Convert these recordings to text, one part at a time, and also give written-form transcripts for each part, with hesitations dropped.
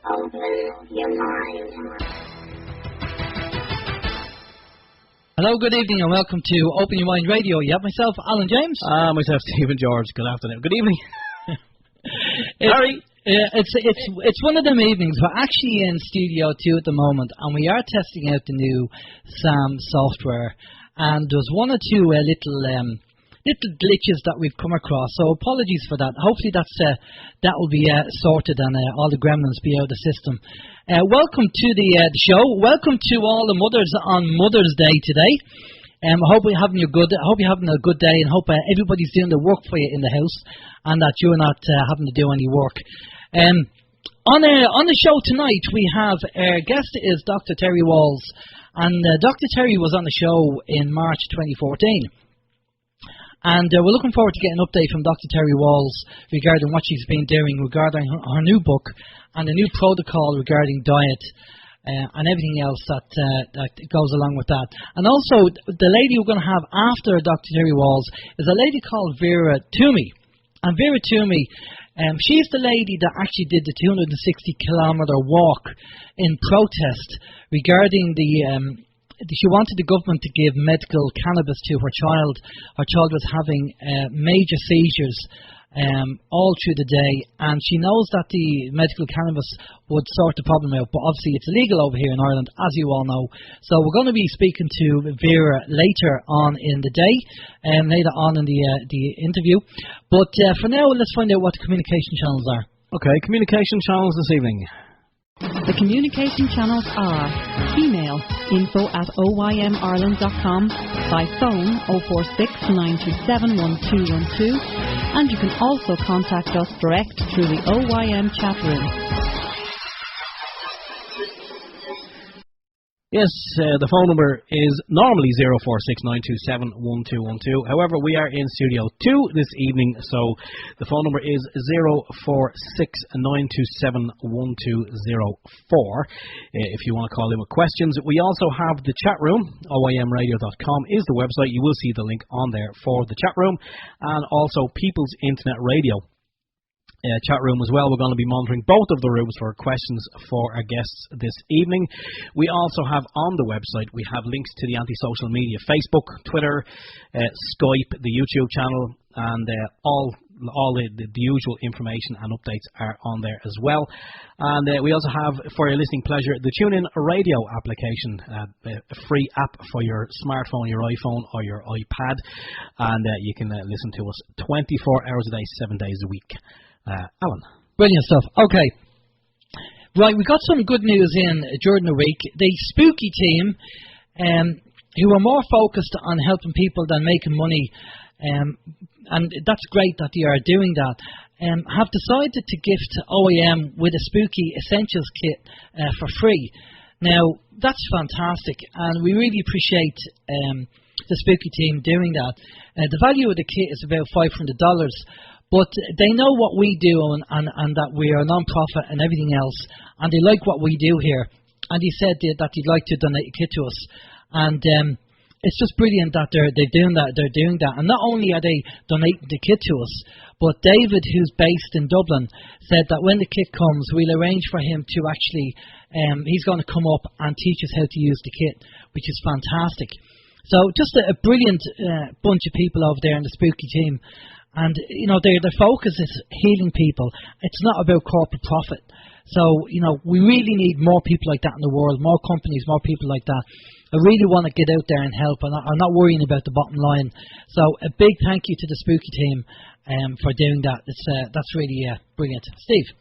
Open your mind. Hello, good evening, and welcome to Open Your Mind Radio. You have myself, Alan James. Myself, Stephen George. Good afternoon. Good evening. Harry. It's one of them evenings. We're actually in Studio 2 at the moment, and we are testing out the new SAM software. And there's one or two little glitches that we've come across, so apologies for that. Hopefully that will be sorted and all the gremlins be out of the system. Welcome to the show. Welcome to all the mothers on Mother's Day today. I hope you're having a good day, and hope everybody's doing the work for you in the house, and that you're not having to do any work. On the show tonight, we have our guest is Dr. Terry Wahls, and Dr. Terry was on the show in March 2014. And we're looking forward to getting an update from Dr. Terry Wahls regarding what she's been doing regarding her new book and the new protocol regarding diet and everything else that goes along with that. And also, the lady we're going to have after Dr. Terry Wahls is a lady called Vera Twomey. And Vera Twomey, she's the lady that actually did the 260-kilometre walk in protest regarding she wanted the government to give medical cannabis to her child. Her child was having major seizures all through the day, and she knows that the medical cannabis would sort the problem out, but obviously it's illegal over here in Ireland, as you all know. So we're going to be speaking to Vera later on in the day, later on in the interview. But for now, let's find out what the communication channels are. Okay, communication channels this evening. The communication channels are email info@oymireland.com, by phone 046 927 1212, and you can also contact us direct through the OYM chat room. Yes, the phone number is normally 046-927-1212. However, we are in Studio 2 this evening, so the phone number is 046-927-1204 if you want to call in with questions. We also have the chat room. OYMradio.com is the website. You will see the link on there for the chat room, and also People's Internet Radio. Chat room as well. We're going to be monitoring both of the rooms for questions for our guests this evening. We also have on the website, we have links to the anti-social media, Facebook, Twitter, Skype, the YouTube channel, and all the usual information and updates are on there as well. And we also have, for your listening pleasure, the TuneIn Radio application, a free app for your smartphone, your iPhone or your iPad, and you can listen to us 24 hours a day, 7 days a week. Alan. Brilliant stuff. Okay. Right, we got some good news in during the week. The Spooky team, who are more focused on helping people than making money, and that's great that they are doing that, have decided to gift OYM with a Spooky Essentials kit for free. Now, that's fantastic, and we really appreciate the Spooky team doing that. The value of the kit is about $500. But they know what we do and that we are a non-profit and everything else, and they like what we do here. And they said that they'd like to donate a kit to us. And it's just brilliant that they're doing that. They're doing that. And not only are they donating the kit to us, but David, who's based in Dublin, said that when the kit comes, we'll arrange for him to actually, he's going to come up and teach us how to use the kit, which is fantastic. So just a brilliant bunch of people over there in the Spooky team. And, you know, their focus is healing people. It's not about corporate profit. So, you know, we really need more people like that in the world, more companies, more people like that. I really want to get out there and help, and I'm not worrying about the bottom line. So a big thank you to the Spooky team for doing that. That's really brilliant. Steve?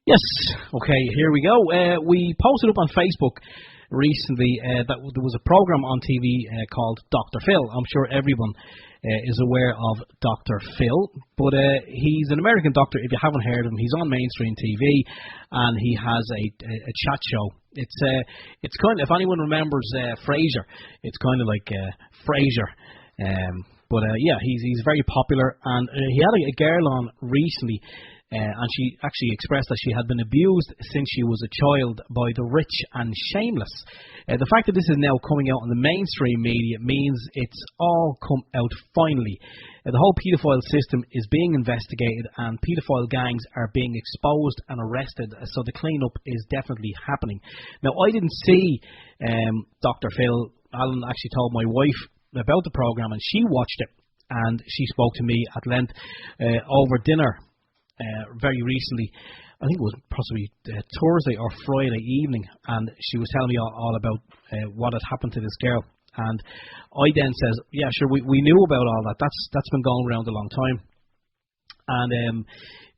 Yes. Okay, here we go. We posted up on Facebook recently that there was a program on TV called Dr. Phil. I'm sure everyone is aware of Dr. Phil, but he's an American doctor. If you haven't heard of him, he's on mainstream TV, and he has a chat show. It's kind of, if anyone remembers Frasier, it's kind of like Frasier, but yeah, he's very popular, and he had a girl on recently and she actually expressed that she had been abused since she was a child by the rich and shameless. The fact that this is now coming out on the mainstream media means it's all come out finally. The whole paedophile system is being investigated and paedophile gangs are being exposed and arrested, so the clean-up is definitely happening. Now, I didn't see Dr. Phil. Alan actually told my wife about the program, and she watched it, and she spoke to me at length over dinner very recently. I think it was possibly Thursday or Friday evening, and she was telling me all about what had happened to this girl. And I then says, yeah, sure, we knew about all that. That's been going around a long time. And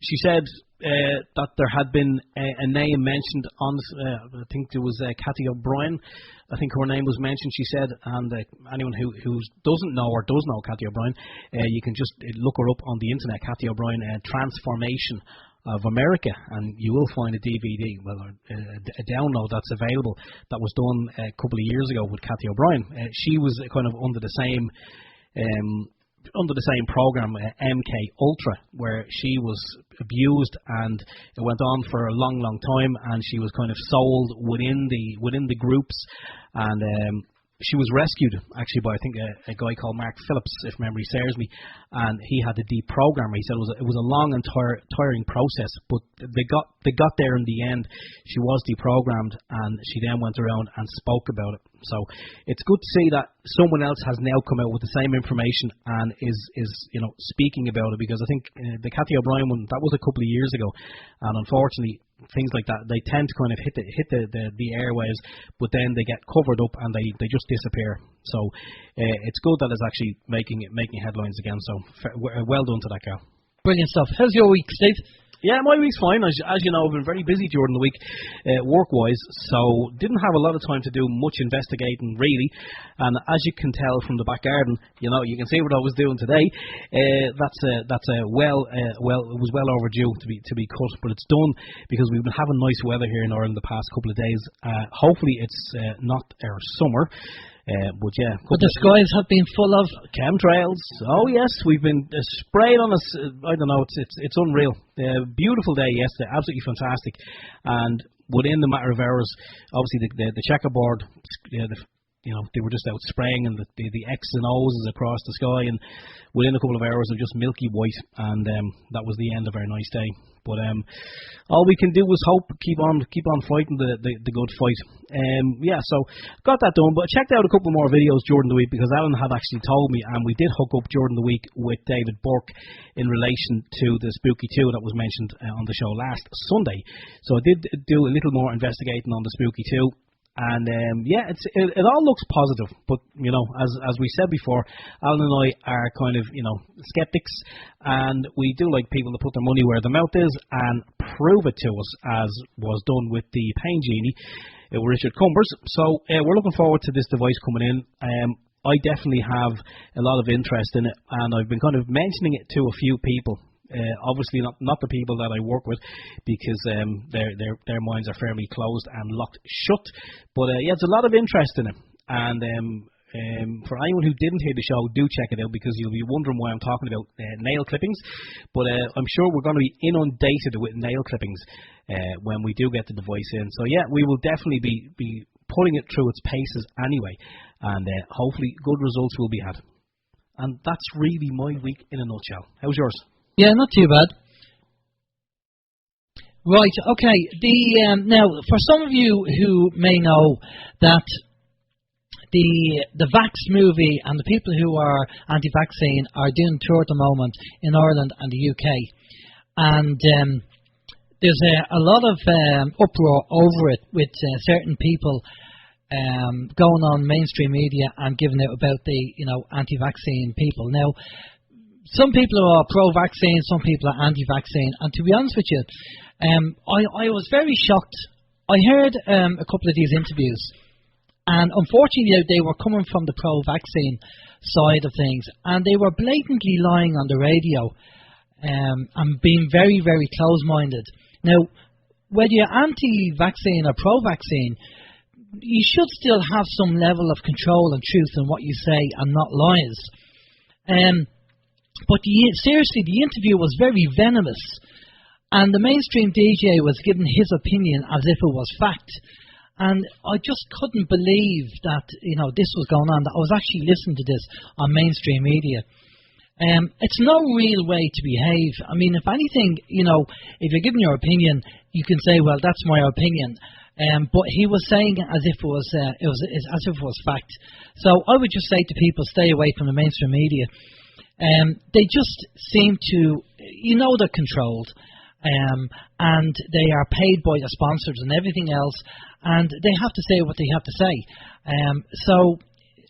she said that there had been a name mentioned on, I think there was Cathy O'Brien. I think her name was mentioned, she said, and anyone who doesn't know or does know Cathy O'Brien, you can just look her up on the internet, Cathy O'Brien, Transformation of America, and you will find a DVD, well, a download that's available that was done a couple of years ago with Cathy O'Brien. She was kind of under the same program, MK Ultra, where she was abused, and it went on for a long, long time, and she was kind of sold within the groups, and she was rescued actually by, I think, a guy called Mark Phillips, if memory serves me, and he had to deprogram her. He said it was a long and tiring process, but they got there in the end. She was deprogrammed, and she then went around and spoke about it. So it's good to see that someone else has now come out with the same information and is speaking about it, because I think the Cathy O'Brien one, that was a couple of years ago, and unfortunately things like that, they tend to kind of hit the airwaves, but then they get covered up and they just disappear. So it's good that it's actually making headlines again. So well done to that girl. Brilliant stuff. How's your week, Steve? Yeah, my week's fine. As you know, I've been very busy during the week, work-wise, so didn't have a lot of time to do much investigating, really. And as you can tell from the back garden, you can see what I was doing today. It was well overdue to be cut, but it's done because we've been having nice weather here in Ireland the past couple of days. Hopefully, it's not our summer. But the skies have been full of chemtrails. Oh yes, we've been sprayed on us. I don't know. It's unreal. Beautiful day yesterday, absolutely fantastic. And within the matter of hours, obviously the checkerboard, they were just out spraying, and the X's and O's across the sky, and within a couple of hours of just milky white, and that was the end of our nice day. But all we can do is hope, keep on fighting the good fight. So got that done. But I checked out a couple more videos during the week, because Alan had actually told me, and we did hook up during the week with David Burke in relation to the Spooky 2 that was mentioned on the show last Sunday. So I did do a little more investigating on the Spooky 2. And it all looks positive, but as we said before, Alan and I are kind of skeptics, and we do like people to put their money where their mouth is and prove it to us, as was done with the Pain Genie with Richard Cumbers. So we're looking forward to this device coming in. I definitely have a lot of interest in it, and I've been kind of mentioning it to a few people. Obviously not the people that I work with, because their minds are fairly closed and locked shut. But there's a lot of interest in it, and for anyone who didn't hear the show, do check it out, because you'll be wondering why I'm talking about nail clippings. But I'm sure we're going to be inundated with nail clippings when we do get the device in. So we will definitely be putting it through its paces anyway, and hopefully good results will be had. And that's really my week in a nutshell. How's yours? Yeah, not too bad. Right, okay. Now, for some of you who may know that the Vax movie and the people who are anti-vaccine are doing tour at the moment in Ireland and the UK. And there's a lot of uproar over it, with certain people going on mainstream media and giving out about the anti-vaccine people. Now, some people are pro-vaccine, some people are anti-vaccine, and to be honest with you, I was very shocked. I heard a couple of these interviews, and unfortunately they were coming from the pro-vaccine side of things, and they were blatantly lying on the radio and being very, very close-minded. Now, whether you're anti-vaccine or pro-vaccine, you should still have some level of control and truth in what you say and not lies. But seriously, the interview was very venomous, And the mainstream DJ was giving his opinion as if it was fact. And I just couldn't believe that, this was going on, that I was actually listening to this on mainstream media. It's no real way to behave. I mean, if anything, if you're giving your opinion, you can say, well, that's my opinion. But he was saying it as if it was fact. So I would just say to people, stay away from the mainstream media. They just seem to, they're controlled, and they are paid by the sponsors and everything else, and they have to say what they have to say.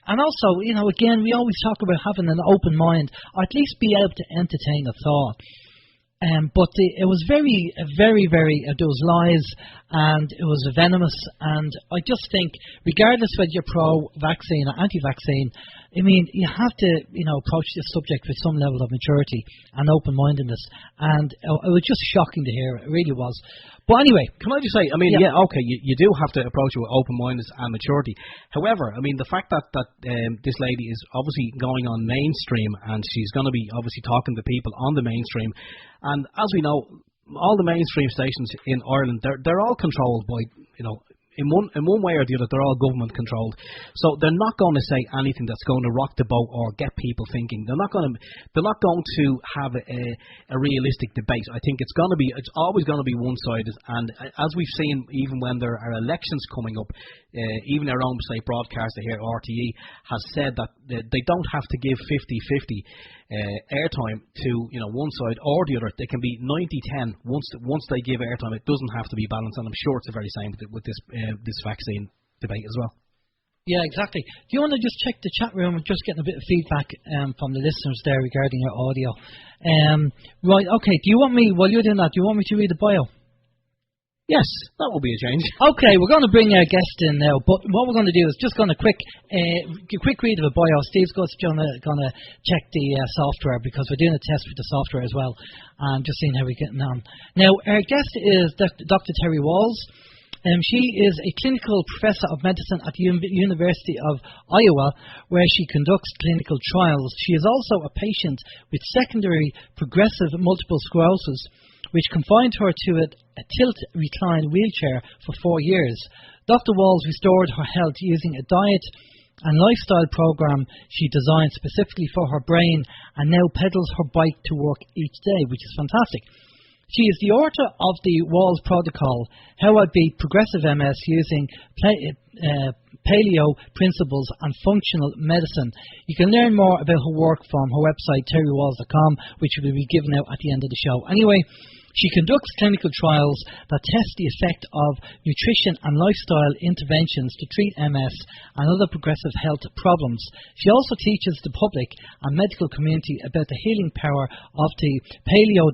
And also, again, we always talk about having an open mind, or at least be able to entertain a thought. But it was very, very, there was lies, and it was venomous, and I just think, regardless whether you're pro-vaccine or anti-vaccine, I mean, you have to, approach this subject with some level of maturity and open-mindedness, and it was just shocking to hear, it really was. But anyway, can I just say, I mean, okay, you do have to approach it with open-mindedness and maturity. However, I mean, the fact that this lady is obviously going on mainstream, and she's going to be obviously talking to people on the mainstream, and as we know, all the mainstream stations in Ireland, they're all controlled by, in one way or the other, they're all government controlled. So they're not going to say anything that's going to rock the boat or get people thinking. They're not going to have a realistic debate. I think it's always going to be one-sided. And as we've seen, even when there are elections coming up, even our own, say, broadcaster here, RTE, has said that they don't have to give 50-50 airtime to one side or the other. They can be 90-10 once they give airtime. It doesn't have to be balanced, and I'm sure it's the very same with this vaccine debate as well. Yeah, exactly. Do you want to just check the chat room? We're just getting a bit of feedback from the listeners there regarding your audio. Right, okay. Do you want me, while you're doing that, do you want me to read the bio? Yes, that will be a change. Okay, we're going to bring our guest in now, but what we're going to do is just going to quick read of a bio. Steve's going to check the software, because we're doing a test with the software as well, and just seeing how we're getting on. Now, our guest is Dr. Terry Wahls. She is a clinical professor of medicine at the University of Iowa, where she conducts clinical trials. She is also a patient with secondary progressive multiple sclerosis, which confined her to a tilt-recline wheelchair for 4 years. Dr. Wahls restored her health using a diet and lifestyle program she designed specifically for her brain, and now pedals her bike to work each day, which is fantastic. She is the author of the Wahls Protocol, How I Beat Progressive MS Using Paleo Principles and Functional Medicine. You can learn more about her work from her website, terrywahls.com, which will be given out at the end of the show. Anyway, she conducts clinical trials that test the effect of nutrition and lifestyle interventions to treat MS and other progressive health problems. She also teaches the public and medical community about the healing power of the paleo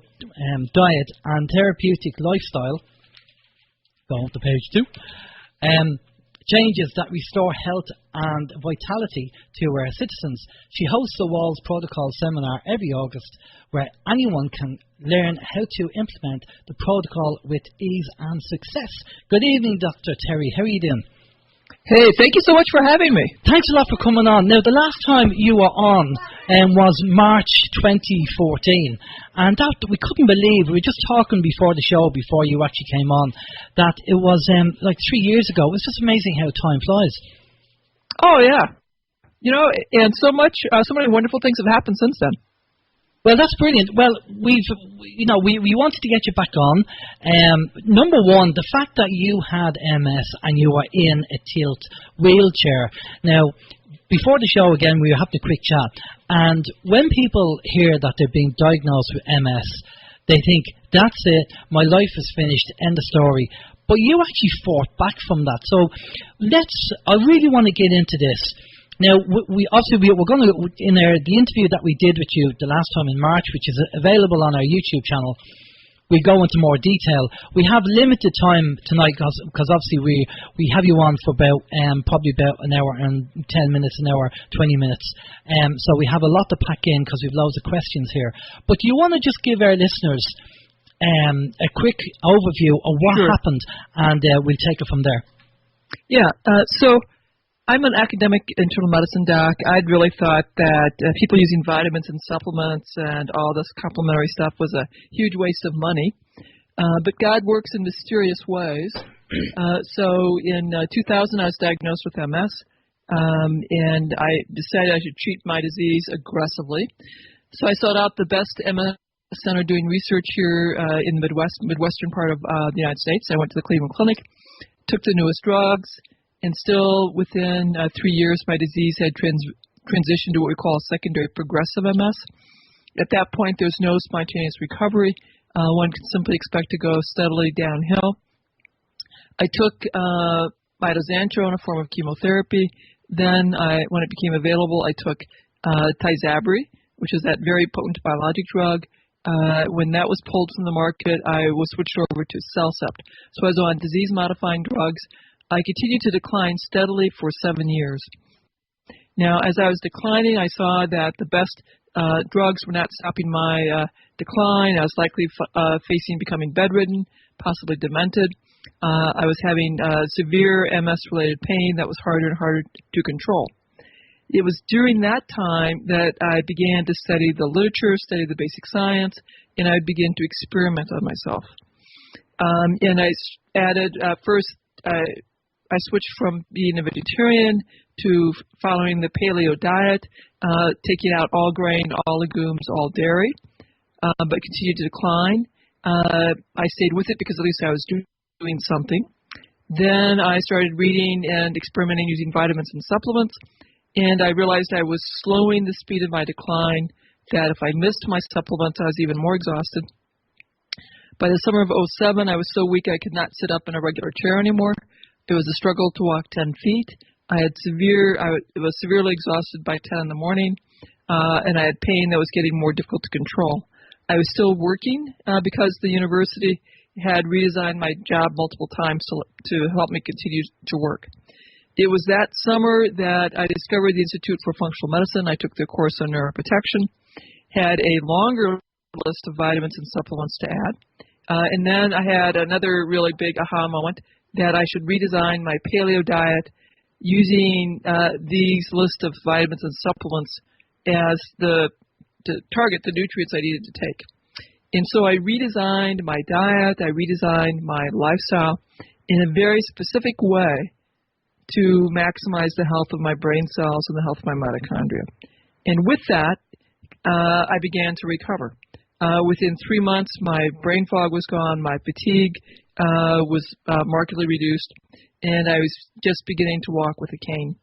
diet and therapeutic lifestyle. Go on to page 2. Changes that restore health and vitality to our citizens. She hosts the Wahls Protocol seminar every August, where anyone can learn how to implement the protocol with ease and success. Good evening, Dr. Terry. How are you doing? Hey, thank you so much for having me. Thanks a lot for coming on. Now, the last time you were on was March 2014, and that we couldn't believe. We were just talking before the show, before you actually came on, that it was like 3 years ago. It's just amazing how time flies. Oh yeah, and so many wonderful things have happened since then. Well, that's brilliant. Well, we wanted to get you back on. Number one, the fact that you had MS and you were in a tilt wheelchair. Now, before the show, again, we were having a quick chat, and when people hear that they're being diagnosed with MS, they think, that's it, my life is finished, end of story. But you actually fought back from that. So I really want to get into this. Now, we're going to, the interview that we did with you the last time in March, which is available on our YouTube channel, we go into more detail. We have limited time tonight because obviously we have you on for about probably about an hour and 10 minutes, an hour, 20 minutes. So we have a lot to pack in because we've loads of questions here. But do you want to just give our listeners a quick overview of what happened, and we'll take it from there? Yeah, so I'm an academic internal medicine doc. I'd really thought that people using vitamins and supplements and all this complementary stuff was a huge waste of money. But God works in mysterious ways. So in 2000, I was diagnosed with MS, and I decided I should treat my disease aggressively. So I sought out the best MS center doing research here in the Midwestern part of the United States. I went to the Cleveland Clinic, took the newest drugs, and still within 3 years, my disease had transitioned to what we call secondary progressive MS. At that point, there's no spontaneous recovery. One can simply expect to go steadily downhill. I took mitoxantrone, a form of chemotherapy. Then, when it became available, I took Tysabri, which is that very potent biologic drug. When that was pulled from the market, I was switched over to Cellcept. So I was on disease-modifying drugs. I continued to decline steadily for 7 years. Now, as I was declining, I saw that the best drugs were not stopping my decline. I was likely facing becoming bedridden, possibly demented. I was having severe MS-related pain that was harder and harder to control. It was during that time that I began to study the literature, study the basic science, and I began to experiment on myself. And I added, first, I switched from being a vegetarian to following the paleo diet, taking out all grain, all legumes, all dairy, but continued to decline. I stayed with it because at least I was doing something. Then I started reading and experimenting using vitamins and supplements, and I realized I was slowing the speed of my decline, that if I missed my supplements, I was even more exhausted. By the summer of 2007, I was so weak I could not sit up in a regular chair anymore. It was a struggle to walk 10 feet. I was severely exhausted by 10 in the morning, and I had pain that was getting more difficult to control. I was still working because the university had redesigned my job multiple times to help me continue to work. It was that summer that I discovered the Institute for Functional Medicine. I took the course on neuroprotection, had a longer list of vitamins and supplements to add, and then I had another really big aha moment that I should redesign my paleo diet using these list of vitamins and supplements as to target the nutrients I needed to take. And so I redesigned my diet, I redesigned my lifestyle in a very specific way to maximize the health of my brain cells and the health of my mitochondria. And with that, I began to recover. Within 3 months, my brain fog was gone, my fatigue was markedly reduced, and I was just beginning to walk with a cane.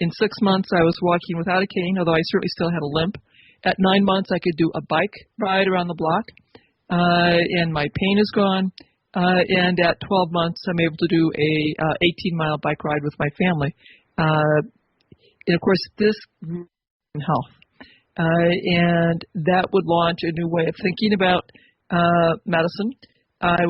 In 6 months, I was walking without a cane, although I certainly still had a limp. At 9 months, I could do a bike ride around the block, and my pain is gone. And at 12 months, I'm able to do a 18-mile bike ride with my family. And, of course, this grew in health. And that would launch a new way of thinking about medicine. I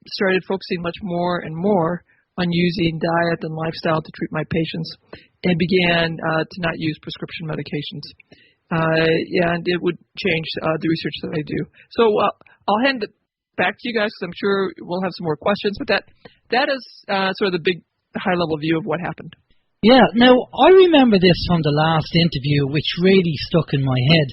started focusing much more and more on using diet and lifestyle to treat my patients, and began to not use prescription medications. And it would change the research that I do. So I'll hand it back to you guys, because I'm sure we'll have some more questions. But that is sort of the big high-level view of what happened. Yeah, now, I remember this from the last interview, which really stuck in my head.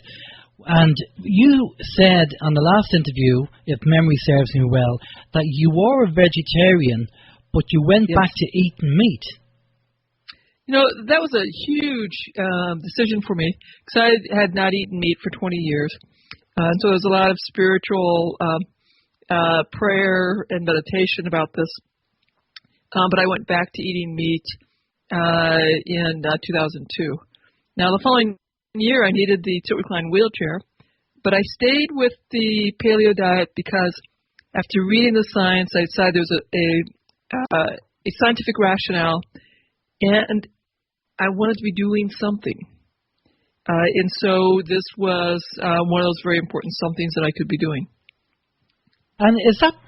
And you said on the last interview, if memory serves me well, that you were a vegetarian, but you went back to eating meat. You know, that was a huge decision for me, because I had not eaten meat for 20 years. And so there was a lot of spiritual prayer and meditation about this. But I went back to eating meat in 2002. Now, the following year, I needed the tilt-recline wheelchair, but I stayed with the paleo diet because after reading the science, I decided there was a scientific rationale, and I wanted to be doing something. And so this was one of those very important somethings that I could be doing. And is that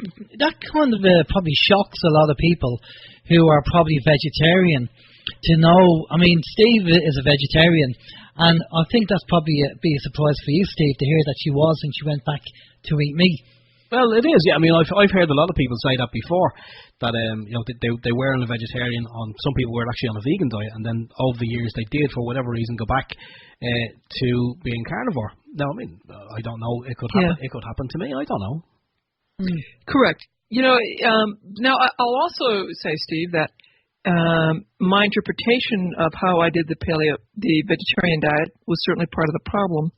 kind of probably shocks a lot of people who are probably vegetarian to know? I mean, Steve is a vegetarian, and I think that's probably be a surprise for you, Steve, to hear that she was and she went back to eat meat. Well, it is. Yeah, I mean, I've heard a lot of people say that before, that they were on a vegetarian. Some people were actually on a vegan diet, and then over the years they did, for whatever reason, go back to being carnivore. Now, I mean, I don't know. It could happen. Yeah. It could happen to me. I don't know. Correct. Now I'll also say, Steve, that my interpretation of how I did the vegetarian diet was certainly part of the problem.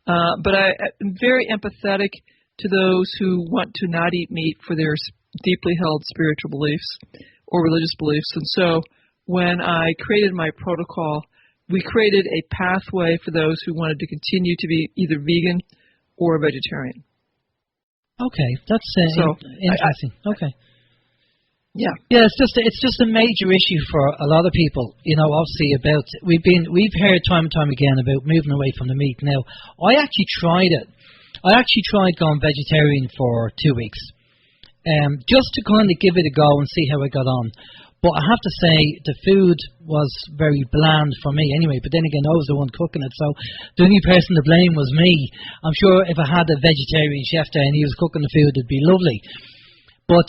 But I'm very empathetic to those who want to not eat meat for their deeply held spiritual beliefs or religious beliefs. And so when I created my protocol, we created a pathway for those who wanted to continue to be either vegan or vegetarian. Okay, that's interesting. Okay. Yeah. Yeah, it's just a major issue for a lot of people. Obviously about we've heard time and time again about moving away from the meat. Now, I actually tried it. I actually tried going vegetarian for 2 weeks, just to kind of give it a go and see how I got on. But I have to say the food was very bland for me anyway. But then again, I was the one cooking it, so the only person to blame was me. I'm sure if I had a vegetarian chef there and he was cooking the food, it'd be lovely. But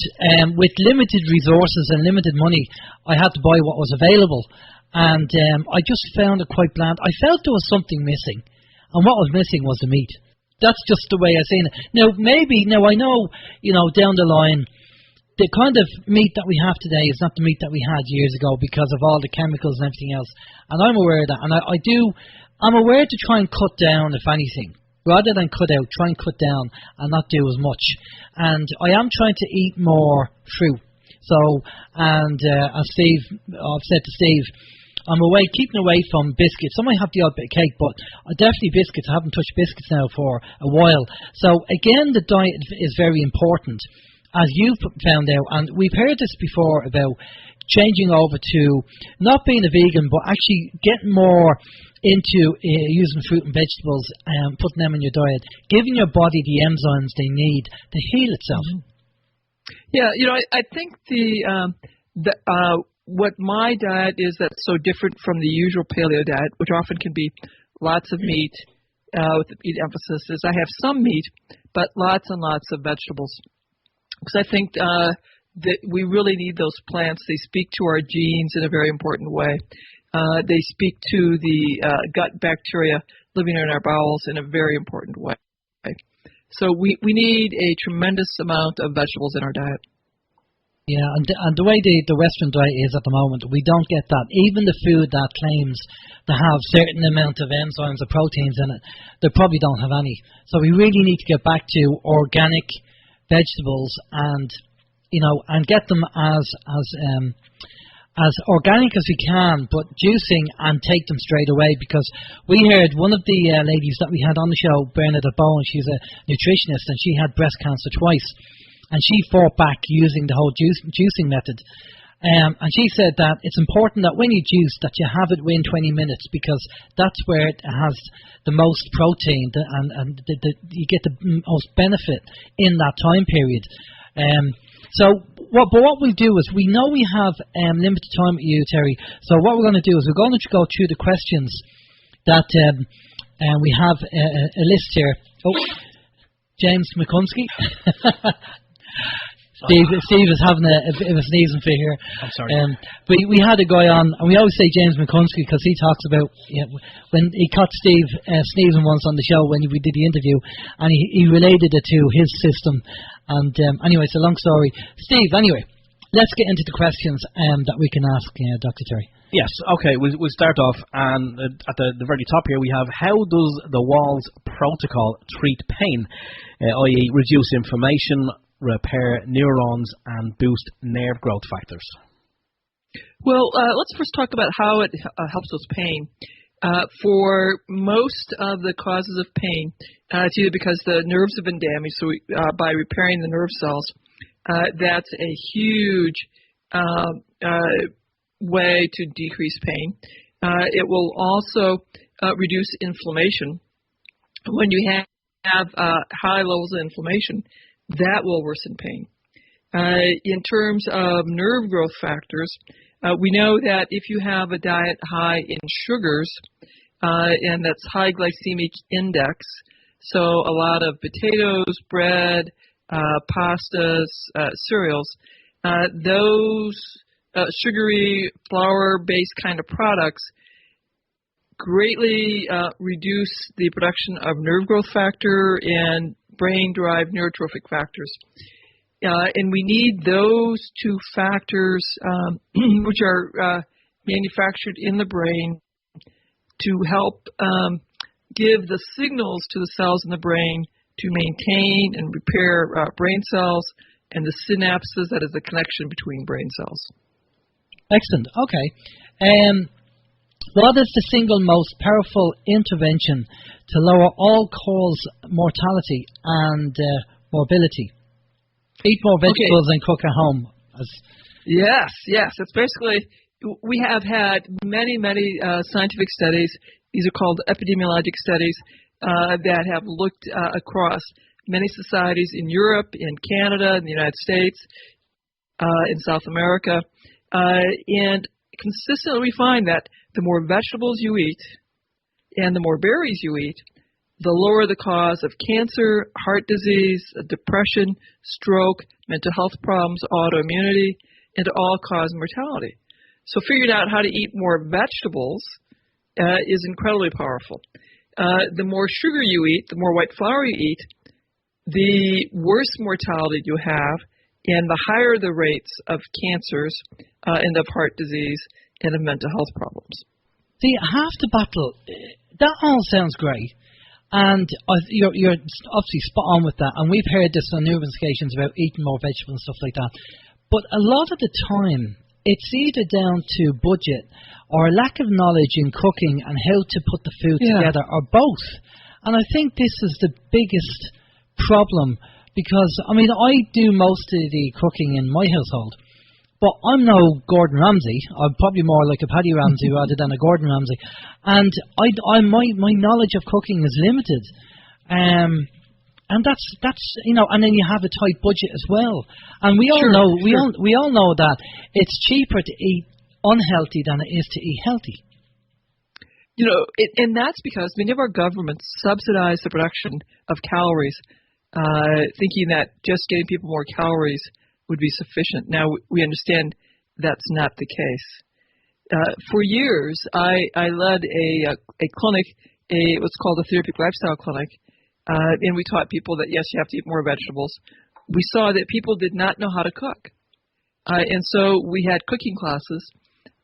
with limited resources and limited money, I had to buy what was available. And I just found it quite bland. I felt there was something missing. And what was missing was the meat. That's just the way I seen it. Now, I know, down the line, the kind of meat that we have today is not the meat that we had years ago because of all the chemicals and everything else. And I'm aware of that. And I'm aware to try and cut down, if anything. Rather than cut out, try and cut down and not do as much. And I am trying to eat more fruit. So, and as I've said to Steve, I'm keeping away from biscuits. I might have the odd bit of cake, but definitely biscuits. I haven't touched biscuits now for a while. So again, the diet is very important, as you've found out. And we've heard this before about changing over to not being a vegan, but actually getting more into using fruit and vegetables and putting them in your diet, giving your body the enzymes they need to heal itself. Yeah, I think what my diet is that's so different from the usual paleo diet, which often can be lots of meat, with the meat emphasis, is I have some meat, but lots and lots of vegetables. Because I think that we really need those plants. They speak to our genes in a very important way. They speak to the gut bacteria living in our bowels in a very important way. So we need a tremendous amount of vegetables in our diet. Yeah, and the way the Western diet is at the moment, we don't get that. Even the food that claims to have certain amount of enzymes or proteins in it, they probably don't have any. So we really need to get back to organic vegetables and get them as organic as we can, but juicing and take them straight away. Because we heard one of the ladies that we had on the show, Bernadette Bowen, she's a nutritionist, and she had breast cancer twice. And she fought back using the whole juicing method. And she said that it's important that when you juice that you have it within 20 minutes because that's where it has the most protein and you get the most benefit in that time period. So what we'll do is we know we have limited time with you, Terry. So what we're going to do is we're going to go through the questions that we have a list here. Oh, James McCunsky. Steve is having a bit of a sneezing fit here. I'm sorry. But we had a guy on, and we always say James McCunsky because he talks about when he caught Steve sneezing once on the show when we did the interview, and he related it to his system. And anyway, it's a long story. Steve, anyway, let's get into the questions that we can ask Dr. Terry. Yes, okay, we'll start off, and at the very top here we have, how does the Wahls protocol treat pain, i.e. reduce inflammation, repair neurons, and boost nerve growth factors? Well, let's first talk about how it helps with pain. For most of the causes of pain, it's either because the nerves have been damaged, so by repairing the nerve cells, that's a huge way to decrease pain. It will also reduce inflammation. When you have high levels of inflammation, that will worsen pain. In terms of nerve growth factors, we know that if you have a diet high in sugars, and that's high glycemic index, so a lot of potatoes, bread, pastas, cereals, those sugary, flour-based kind of products greatly reduce the production of nerve growth factor and brain-derived neurotrophic factors. And we need those two factors, which are manufactured in the brain, to help give the signals to the cells in the brain to maintain and repair brain cells and the synapses, that is the connection between brain cells. Excellent. Okay. What is the single most powerful intervention to lower all-cause mortality and morbidity? Eat more vegetables and cook at home. Yes. It's basically, we have had many scientific studies. These are called epidemiologic studies that have looked across many societies in Europe, in Canada, in the United States, in South America. And consistently we find that the more vegetables you eat and the more berries you eat, the lower the cause of cancer, heart disease, depression, stroke, mental health problems, autoimmunity, and all-cause mortality. So figuring out how to eat more vegetables is incredibly powerful. The more sugar you eat, the more white flour you eat, the worse mortality you have, and the higher the rates of cancers and of heart disease and of mental health problems. See, half the battle, that all sounds great, and you're obviously spot on with that, and we've heard this on numerous occasions about eating more vegetables and stuff like that, but a lot of the time, it's either down to budget or a lack of knowledge in cooking and how to put the food together, or both. And I think this is the biggest problem, because, I mean, I do most of the cooking in my household, but I'm no Gordon Ramsay. I'm probably more like a Paddy Ramsay rather than a Gordon Ramsay. And my knowledge of cooking is limited. And that's and then you have a tight budget as well. And we all know we all know that it's cheaper to eat unhealthy than it is to eat healthy. And that's because many of our governments subsidize the production of calories, thinking that just getting people more calories would be sufficient. Now, we understand that's not the case. For years, I led a clinic, what's called a therapeutic lifestyle clinic, and we taught people that, yes, you have to eat more vegetables. We saw that people did not know how to cook. And so we had cooking classes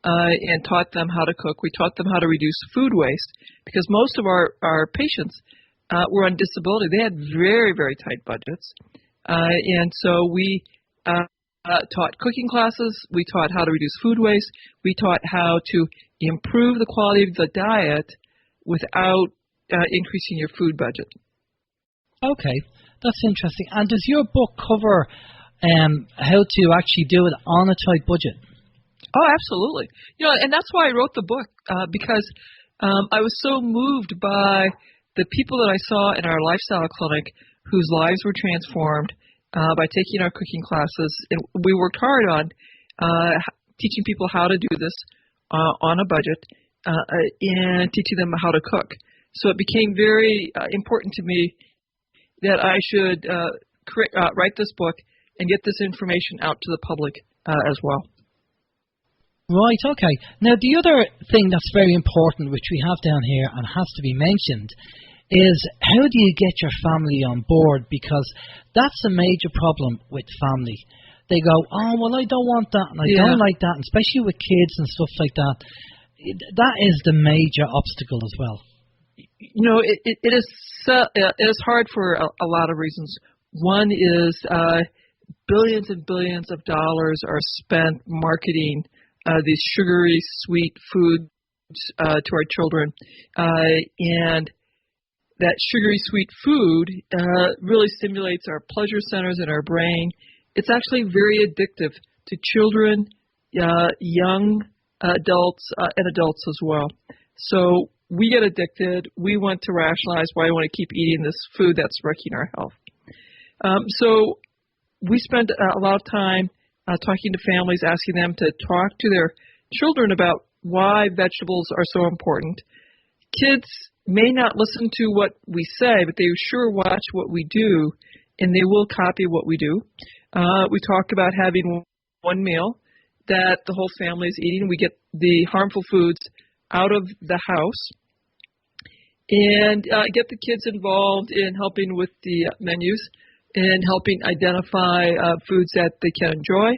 and taught them how to cook. We taught them how to reduce food waste, because most of our patients were on disability. They had very, very tight budgets. And so we taught cooking classes. We taught how to reduce food waste. We taught how to improve the quality of the diet without increasing your food budget. Okay, that's interesting. And does your book cover how to actually do it on a tight budget? Oh, absolutely. And that's why I wrote the book, because I was so moved by the people that I saw in our lifestyle clinic whose lives were transformed by taking our cooking classes. And we worked hard on teaching people how to do this on a budget and teaching them how to cook. So it became very important to me that I should write this book and get this information out to the public as well. Right, okay. Now, the other thing that's very important, which we have down here and has to be mentioned, is how do you get your family on board? Because that's a major problem with family. They go, oh, well, I don't want that, and I don't like that, and especially with kids and stuff like that. That is the major obstacle as well. It is hard for a lot of reasons. One is billions and billions of dollars are spent marketing these sugary, sweet foods to our children. And that sugary, sweet food really stimulates our pleasure centers in our brain. It's actually very addictive to children, young adults, and adults as well. So we get addicted. We want to rationalize why we want to keep eating this food that's wrecking our health. So we spend a lot of time talking to families, asking them to talk to their children about why vegetables are so important. Kids may not listen to what we say, but they sure watch what we do, and they will copy what we do. We talk about having one meal that the whole family is eating. We get the harmful foods out of the house and get the kids involved in helping with the menus. in helping identify foods that they can enjoy,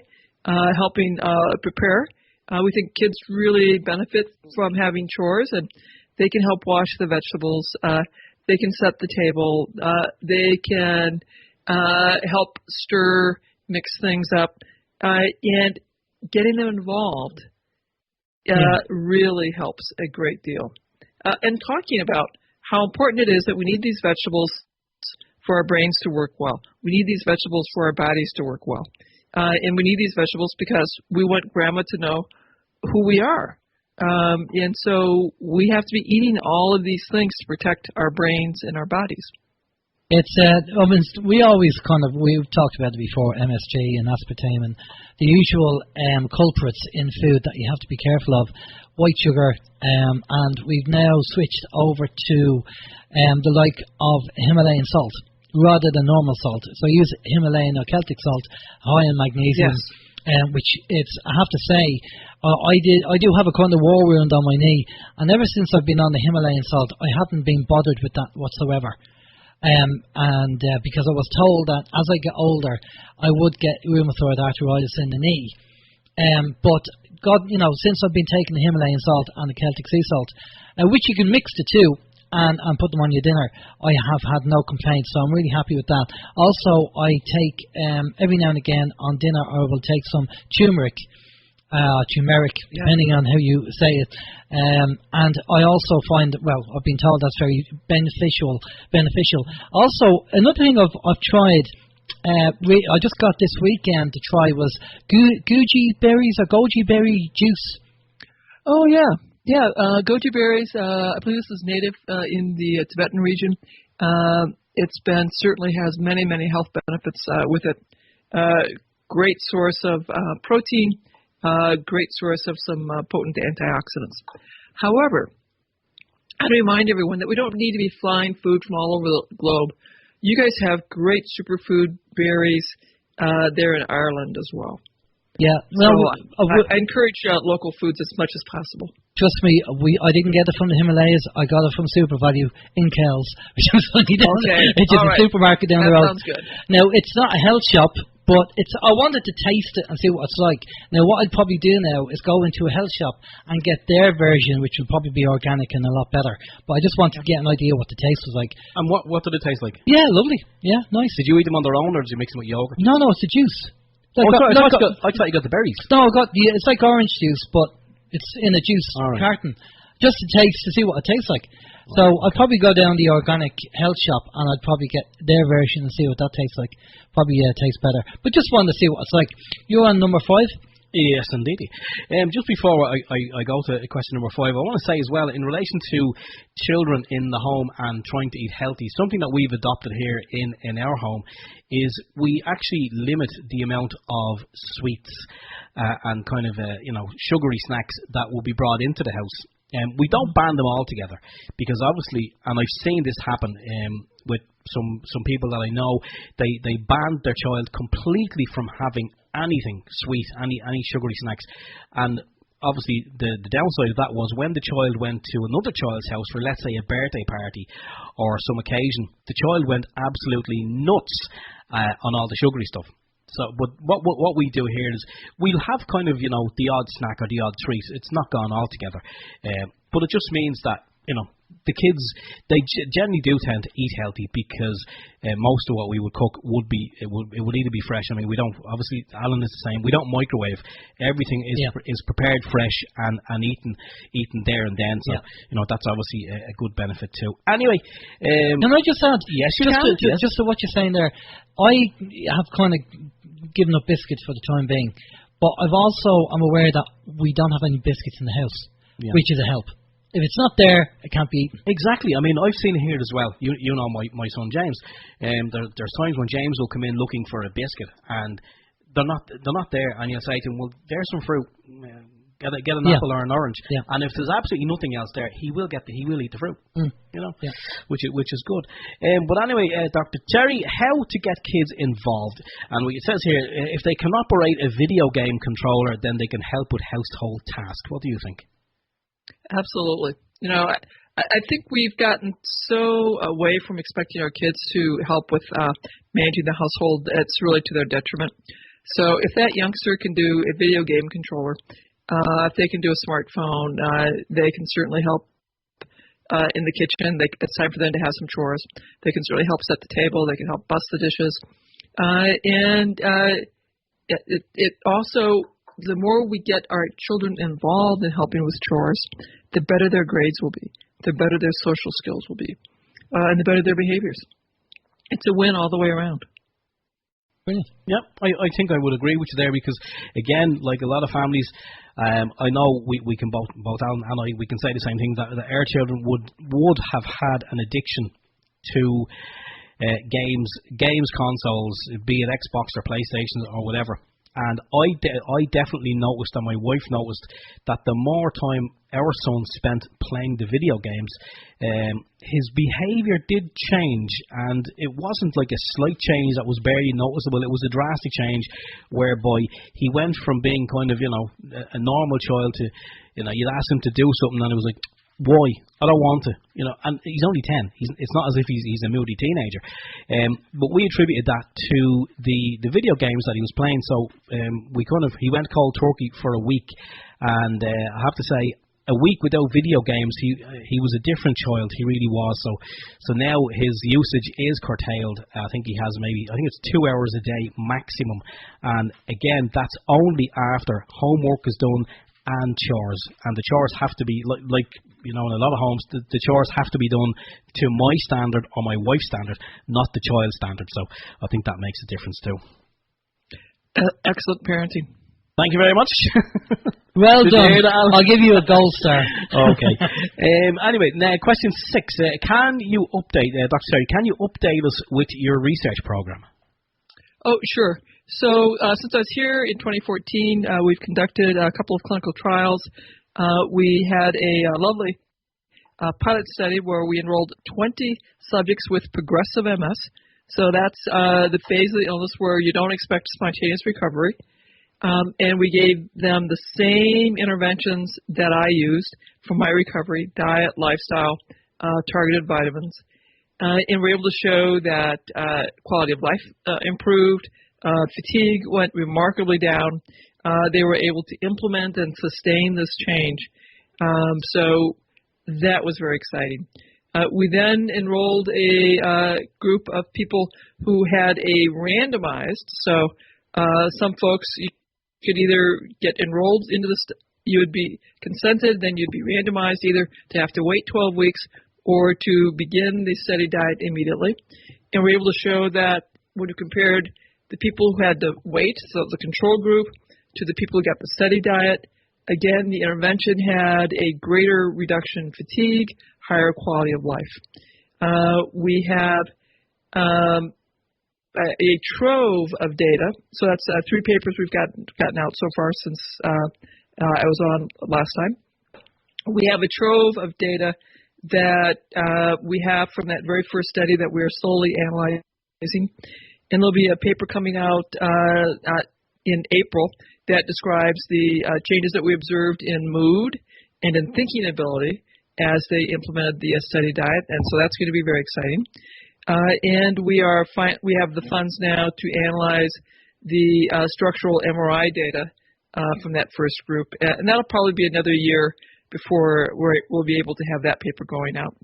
helping prepare. We think kids really benefit from having chores, and they can help wash the vegetables. They can set the table. They can help stir, mix things up, and getting them involved really helps a great deal. And talking about how important it is that we need these vegetables for our brains to work well. We need these vegetables for our bodies to work well. And we need these vegetables because we want Grandma to know who we are. And so we have to be eating all of these things to protect our brains and our bodies. It's we've talked about it before, MSG and aspartame and the usual culprits in food that you have to be careful of. White sugar, and we've now switched over to the like of Himalayan salt rather than normal salt. So I use Himalayan or Celtic salt, high in magnesium. Yes. Which I have to say, I do have a kind of war wound on my knee, and ever since I've been on the Himalayan salt, I haven't been bothered with that whatsoever. Because I was told that as I get older, I would get rheumatoid arthritis in the knee. But God, since I've been taking the Himalayan salt and the Celtic sea salt, which you can mix the two and put them on your dinner, I have had no complaints, so I'm really happy with that. Also, I take, every now and again on dinner, I will take some turmeric, depending on how you say it. And I also find, I've been told that's very beneficial. Also, another thing I've tried, I just got this weekend to try was goji berries or goji berry juice. Oh, yeah. Yeah, goji berries, I believe this is native in the Tibetan region. It's been certainly has many, many health benefits with it. Great source of protein, great source of some potent antioxidants. However, I remind everyone that we don't need to be flying food from all over the globe. You guys have great superfood berries there in Ireland as well. Yeah, I encourage local foods as much as possible. Trust me, I didn't get it from the Himalayas. I got it from Super Value in Kells, which was funny. It's just a supermarket down the road. That sounds good. Now, it's not a health shop, but I wanted to taste it and see what it's like. Now, what I'd probably do now is go into a health shop and get their version, which will probably be organic and a lot better. But I just wanted to get an idea what the taste was like. And what did it taste like? Yeah, lovely. Yeah, nice. Did you eat them on their own, or did you mix them with yogurt? No, it's the juice. I thought you got the berries. No, it's like orange juice, but it's in a juice carton, just to taste, to see what it tastes like. Wow. So I'd probably go down the organic health shop and I'd probably get their version and see what that tastes like. Probably tastes better. But just wanted to see what it's like. You're on number 5? Yes, indeed. Just before I go to question number 5, I want to say as well, in relation to children in the home and trying to eat healthy, something that we've adopted here in our home is we actually limit the amount of sweets and kind of sugary snacks that will be brought into the house. We don't ban them altogether because obviously, and I've seen this happen with some people that I know, they banned their child completely from having anything sweet, any sugary snacks. And obviously the downside of that was when the child went to another child's house for, let's say, a birthday party or some occasion, the child went absolutely nuts on all the sugary stuff. So, but what we do here is we'll have kind of, the odd snack or the odd treat. It's not gone altogether. But it just means that, the kids, they generally do tend to eat healthy because most of what we would cook would either be fresh. I mean, we don't, obviously, Alan is the same. We don't microwave. Everything is prepared fresh and eaten there and then. So, that's obviously a good benefit too. Anyway. Can I just add? Yes, just to what you're saying there. I have kind of given up biscuits for the time being, but I'm aware that we don't have any biscuits in the house, which is a help. If it's not there, it can't be eaten. Exactly. I mean, I've seen it here as well. You know my son James. There's times when James will come in looking for a biscuit, and they're not there, and you'll say to him, "Well, there's some fruit. Get an apple or an orange." Yeah. And if there's absolutely nothing else there, he will eat the fruit. Which is good. But anyway, Dr. Terry, how to get kids involved? And it says here, if they can operate a video game controller, then they can help with household tasks. What do you think? Absolutely. I think we've gotten so away from expecting our kids to help with managing the household, it's really to their detriment. So if that youngster can do a video game controller, if they can do a smartphone, they can certainly help in the kitchen. It's time for them to have some chores. They can certainly help set the table. They can help bust the dishes. It also, the more we get our children involved in helping with chores, the better their grades will be, the better their social skills will be, and the better their behaviors. It's a win all the way around. Brilliant. Yep, I think I would agree with you there because, again, like a lot of families, I know we can both Alan and I, we can say the same thing, that our children would have had an addiction to games consoles, be it Xbox or PlayStation or whatever. And I definitely noticed, and my wife noticed, that the more time our son spent playing the video games, his behaviour did change, and it wasn't like a slight change that was barely noticeable. It was a drastic change whereby he went from being kind of, a normal child to, you'd ask him to do something and it was like, why? I don't want to, and he's only 10. It's not as if he's a moody teenager. But we attributed that to the video games that he was playing. So he went cold turkey for a week, and I have to say, a week without video games, he was a different child. He really was. So now his usage is curtailed. I think he has it's 2 hours a day maximum. And again, that's only after homework is done and chores. And the chores have to be like in a lot of homes, the chores have to be done to my standard or my wife's standard, not the child's standard. So I think that makes a difference too. Excellent parenting. Thank you very much. Well done. I'll give you a gold star. Okay. Anyway, now question 6. Can you update, Dr. Terry, can you update us with your research program? Oh, sure. So since I was here in 2014, we've conducted a couple of clinical trials. We had a lovely pilot study where we enrolled 20 subjects with progressive MS. So that's the phase of the illness where you don't expect spontaneous recovery. And we gave them the same interventions that I used for my recovery: diet, lifestyle, targeted vitamins. And we're able to show that quality of life improved, fatigue went remarkably down. They were able to implement and sustain this change. So that was very exciting. We then enrolled a group of people who had a randomized, so some folks, you could either get enrolled into the you would be consented, then you'd be randomized either to have to wait 12 weeks or to begin the steady diet immediately. And we're able to show that when you compared the people who had to wait, so the control group, to the people who got the steady diet, again, the intervention had a greater reduction in fatigue, higher quality of life. We have a trove of data. So that's 3 papers we've gotten out so far since I was on last time. We have a trove of data that we have from that very first study that we are slowly analyzing. And there'll be a paper coming out in April that describes the changes that we observed in mood and in thinking ability as they implemented the steady diet. And so that's going to be very exciting. And we have the funds now to analyze the structural MRI data from that first group. And that'll probably be another year before we'll be able to have that paper going out.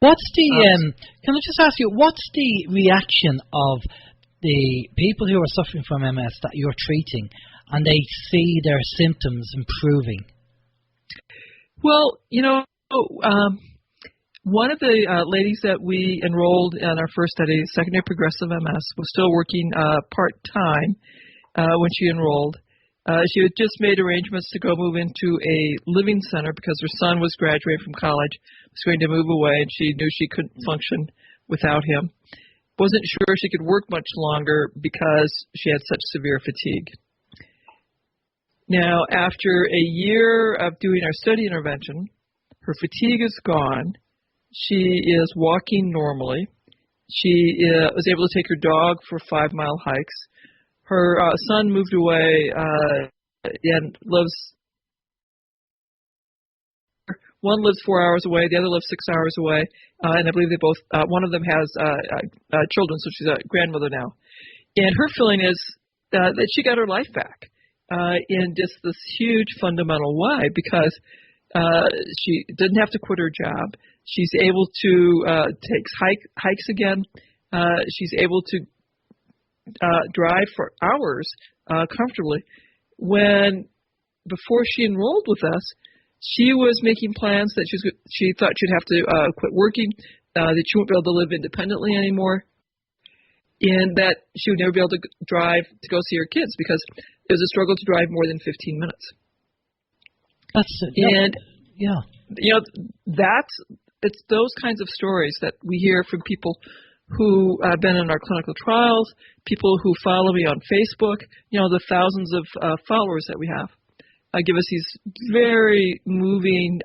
What's the, can I just ask you, what's the reaction of the people who are suffering from MS that you're treating and they see their symptoms improving? Well, one of the ladies that we enrolled in our first study, secondary progressive MS, was still working part-time when she enrolled. She had just made arrangements to go move into a living center because her son was graduating from college, was going to move away, and she knew she couldn't function without him. Wasn't sure she could work much longer because she had such severe fatigue. Now, after a year of doing our study intervention, her fatigue is gone. She is walking normally. She was able to take her dog for 5-mile hikes. Her son moved away and lives One lives 4 hours away, the other lives 6 hours away, and I believe they both. One of them has children, so she's a grandmother now. And her feeling is that she got her life back in just this huge fundamental way, because she didn't have to quit her job. She's able to take hikes again. She's able to drive for hours comfortably. When before she enrolled with us, she was making plans that she thought she'd have to quit working, that she wouldn't be able to live independently anymore, and that she would never be able to drive to go see her kids because it was a struggle to drive more than 15 minutes. That's it. And yeah, it's those kinds of stories that we hear from people who have been in our clinical trials, people who follow me on Facebook, the thousands of followers that we have, give us these very moving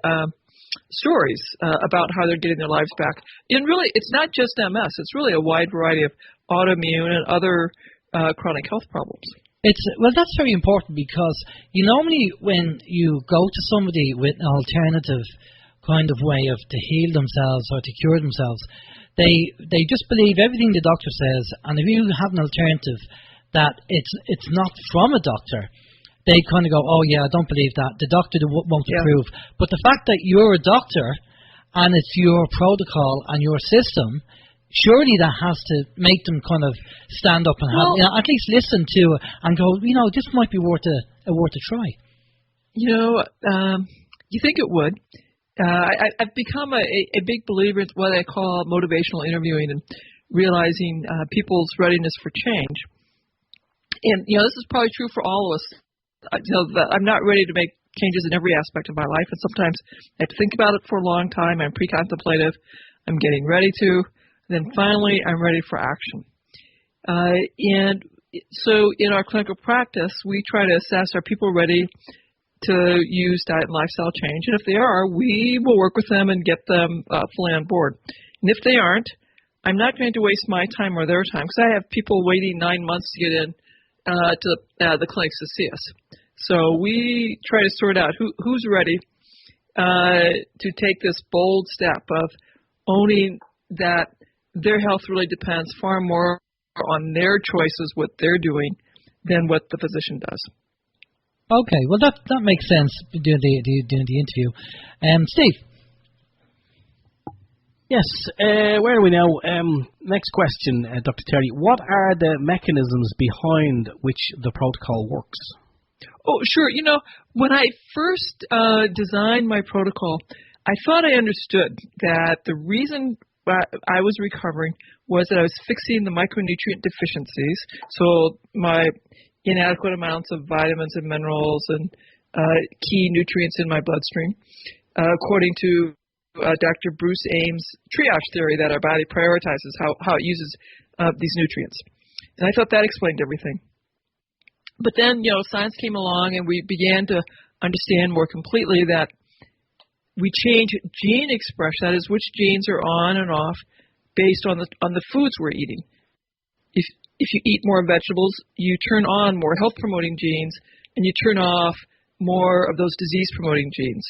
stories about how they're getting their lives back. And really, it's not just MS. It's really a wide variety of autoimmune and other chronic health problems. That's very important, because normally when you go to somebody with an alternative kind of way to heal themselves or to cure themselves, they just believe everything the doctor says, and if you have an alternative that it's not from a doctor, they kind of go, oh yeah, I don't believe that. The doctor won't approve. But the fact that you're a doctor and it's your protocol and your system, surely that has to make them kind of stand up and at least listen to it and go, this might be worth a try. You think it would. I've become a big believer in what I call motivational interviewing and realizing people's readiness for change. And, this is probably true for all of us. I'm not ready to make changes in every aspect of my life, and sometimes I have to think about it for a long time. I'm pre-contemplative. I'm getting ready to. Then finally, I'm ready for action. And so in our clinical practice, we try to assess, are people ready to use diet and lifestyle change? And if they are, we will work with them and get them fully on board. And if they aren't, I'm not going to waste my time or their time, because I have people waiting 9 months to get in to the clinics to see us. So we try to sort out who's ready to take this bold step of owning that their health really depends far more on their choices, what they're doing, than what the physician does. Okay, well that makes sense doing the interview. Steve. Yes, where are we now? Next question, Dr. Terry. What are the mechanisms behind which the protocol works? Oh, sure. When I first designed my protocol, I thought I understood that the reason I was recovering was that I was fixing the micronutrient deficiencies, so my inadequate amounts of vitamins and minerals and key nutrients in my bloodstream, according to Dr. Bruce Ames' triage theory that our body prioritizes how it uses these nutrients. And I thought that explained everything. But then, science came along and we began to understand more completely that we change gene expression, that is, which genes are on and off based on the foods we're eating. If you eat more vegetables, you turn on more health-promoting genes, and you turn off more of those disease-promoting genes.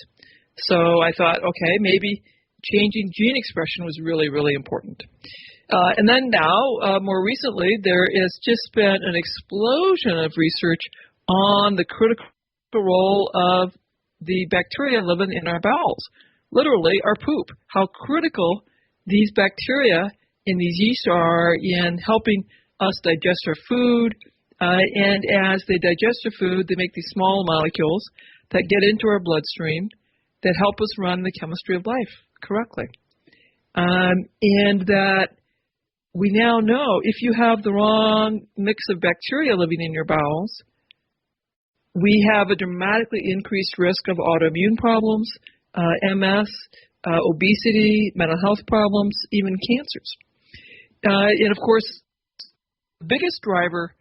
So I thought, okay, maybe changing gene expression was really, really important. And then now, more recently, there has just been an explosion of research on the critical role of the bacteria living in our bowels, literally our poop, how critical these bacteria in these yeast are in helping us digest our food. And as they digest our food, they make these small molecules that get into our bloodstream that help us run the chemistry of life correctly. And that we now know if you have the wrong mix of bacteria living in your bowels, we have a dramatically increased risk of autoimmune problems, MS, obesity, mental health problems, even cancers. And of course, the biggest driver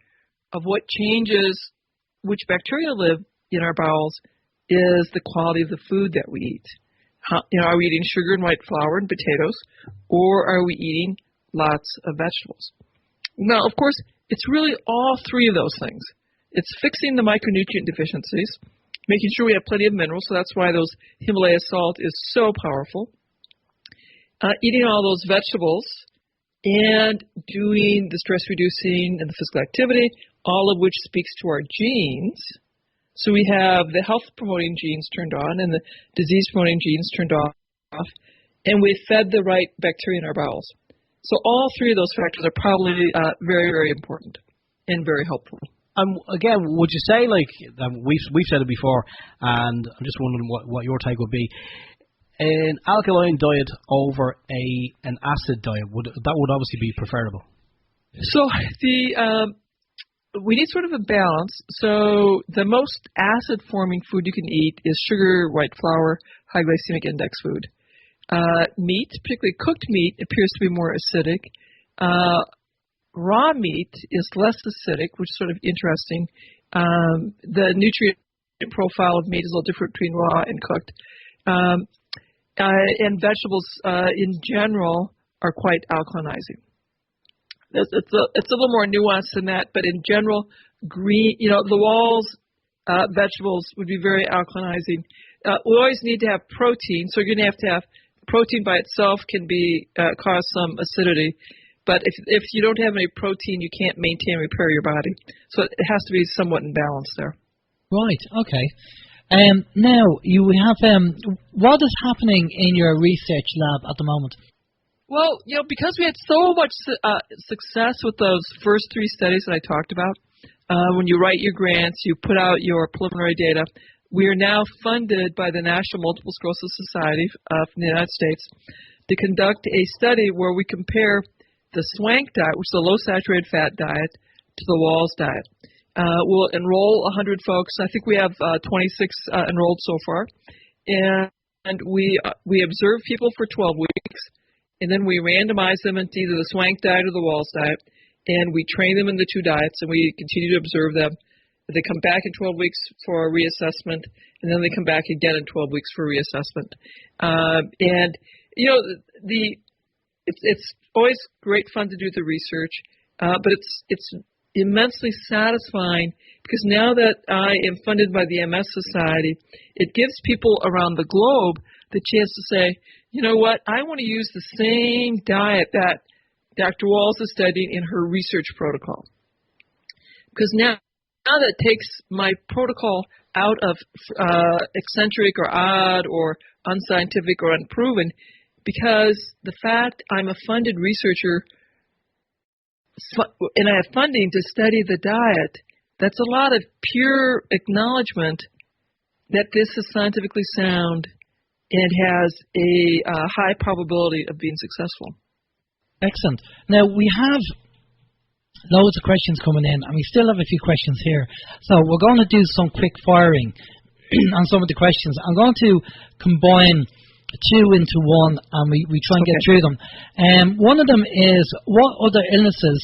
of what changes which bacteria live in our bowels is the quality of the food that we eat. Are we eating sugar and white flour and potatoes, or are we eating lots of vegetables? Now, of course, it's really all three of those things. It's fixing the micronutrient deficiencies. making sure we have plenty of minerals, so that's why those Himalaya salt is so powerful. Eating all those vegetables and doing the stress reducing and the physical activity, all of which speaks to our genes. So we have the health promoting genes turned on and the disease promoting genes turned off, and we fed the right bacteria in our bowels. So all three of those factors are probably very, very important and very helpful. Again, would you say, like, we've said it before, and I'm just wondering what your take would be, an alkaline diet over an acid diet, that would obviously be preferable? So we need sort of a balance. So the most acid-forming food you can eat is sugar, white flour, high glycemic index food. Meat, particularly cooked meat, appears to be more acidic. Raw meat is less acidic, which is sort of interesting. The nutrient profile of meat is a little different between raw and cooked. And vegetables in general are quite alkalinizing. It's a little more nuanced than that, but in general, green, the Wahls vegetables would be very alkalinizing. We always need to have protein, so you're going to have protein by itself can be cause some acidity. But if you don't have any protein, you can't maintain and repair your body. So it has to be somewhat in balance there. Right, okay. Now, you have what is happening in your research lab at the moment? Well, because we had so much success with those first three studies that I talked about, when you write your grants, you put out your preliminary data, we are now funded by the National Multiple Sclerosis Society from the United States to conduct a study where we compare the SWANK diet, which is a low-saturated fat diet, to the Wahls diet. We'll enroll 100 folks. I think we have 26 enrolled so far. And we observe people for 12 weeks, and then we randomize them into either the SWANK diet or the Wahls diet, and we train them in the two diets, and we continue to observe them. They come back in 12 weeks for a reassessment, and then they come back again in 12 weeks for reassessment. It's always great fun to do the research, but it's immensely satisfying because now that I am funded by the MS Society, it gives people around the globe the chance to say, you know what, I want to use the same diet that Dr. Wahls is studying in her research protocol. Because now that takes my protocol out of eccentric or odd or unscientific or unproven, because the fact I'm a funded researcher and I have funding to study the diet, that's a lot of pure acknowledgement that this is scientifically sound and has a high probability of being successful. Excellent. Now, we have loads of questions coming in, and we still have a few questions here. So we're going to do some quick firing on some of the questions. I'm going to combine two into one, and we try and get through them. One of them is, what other illnesses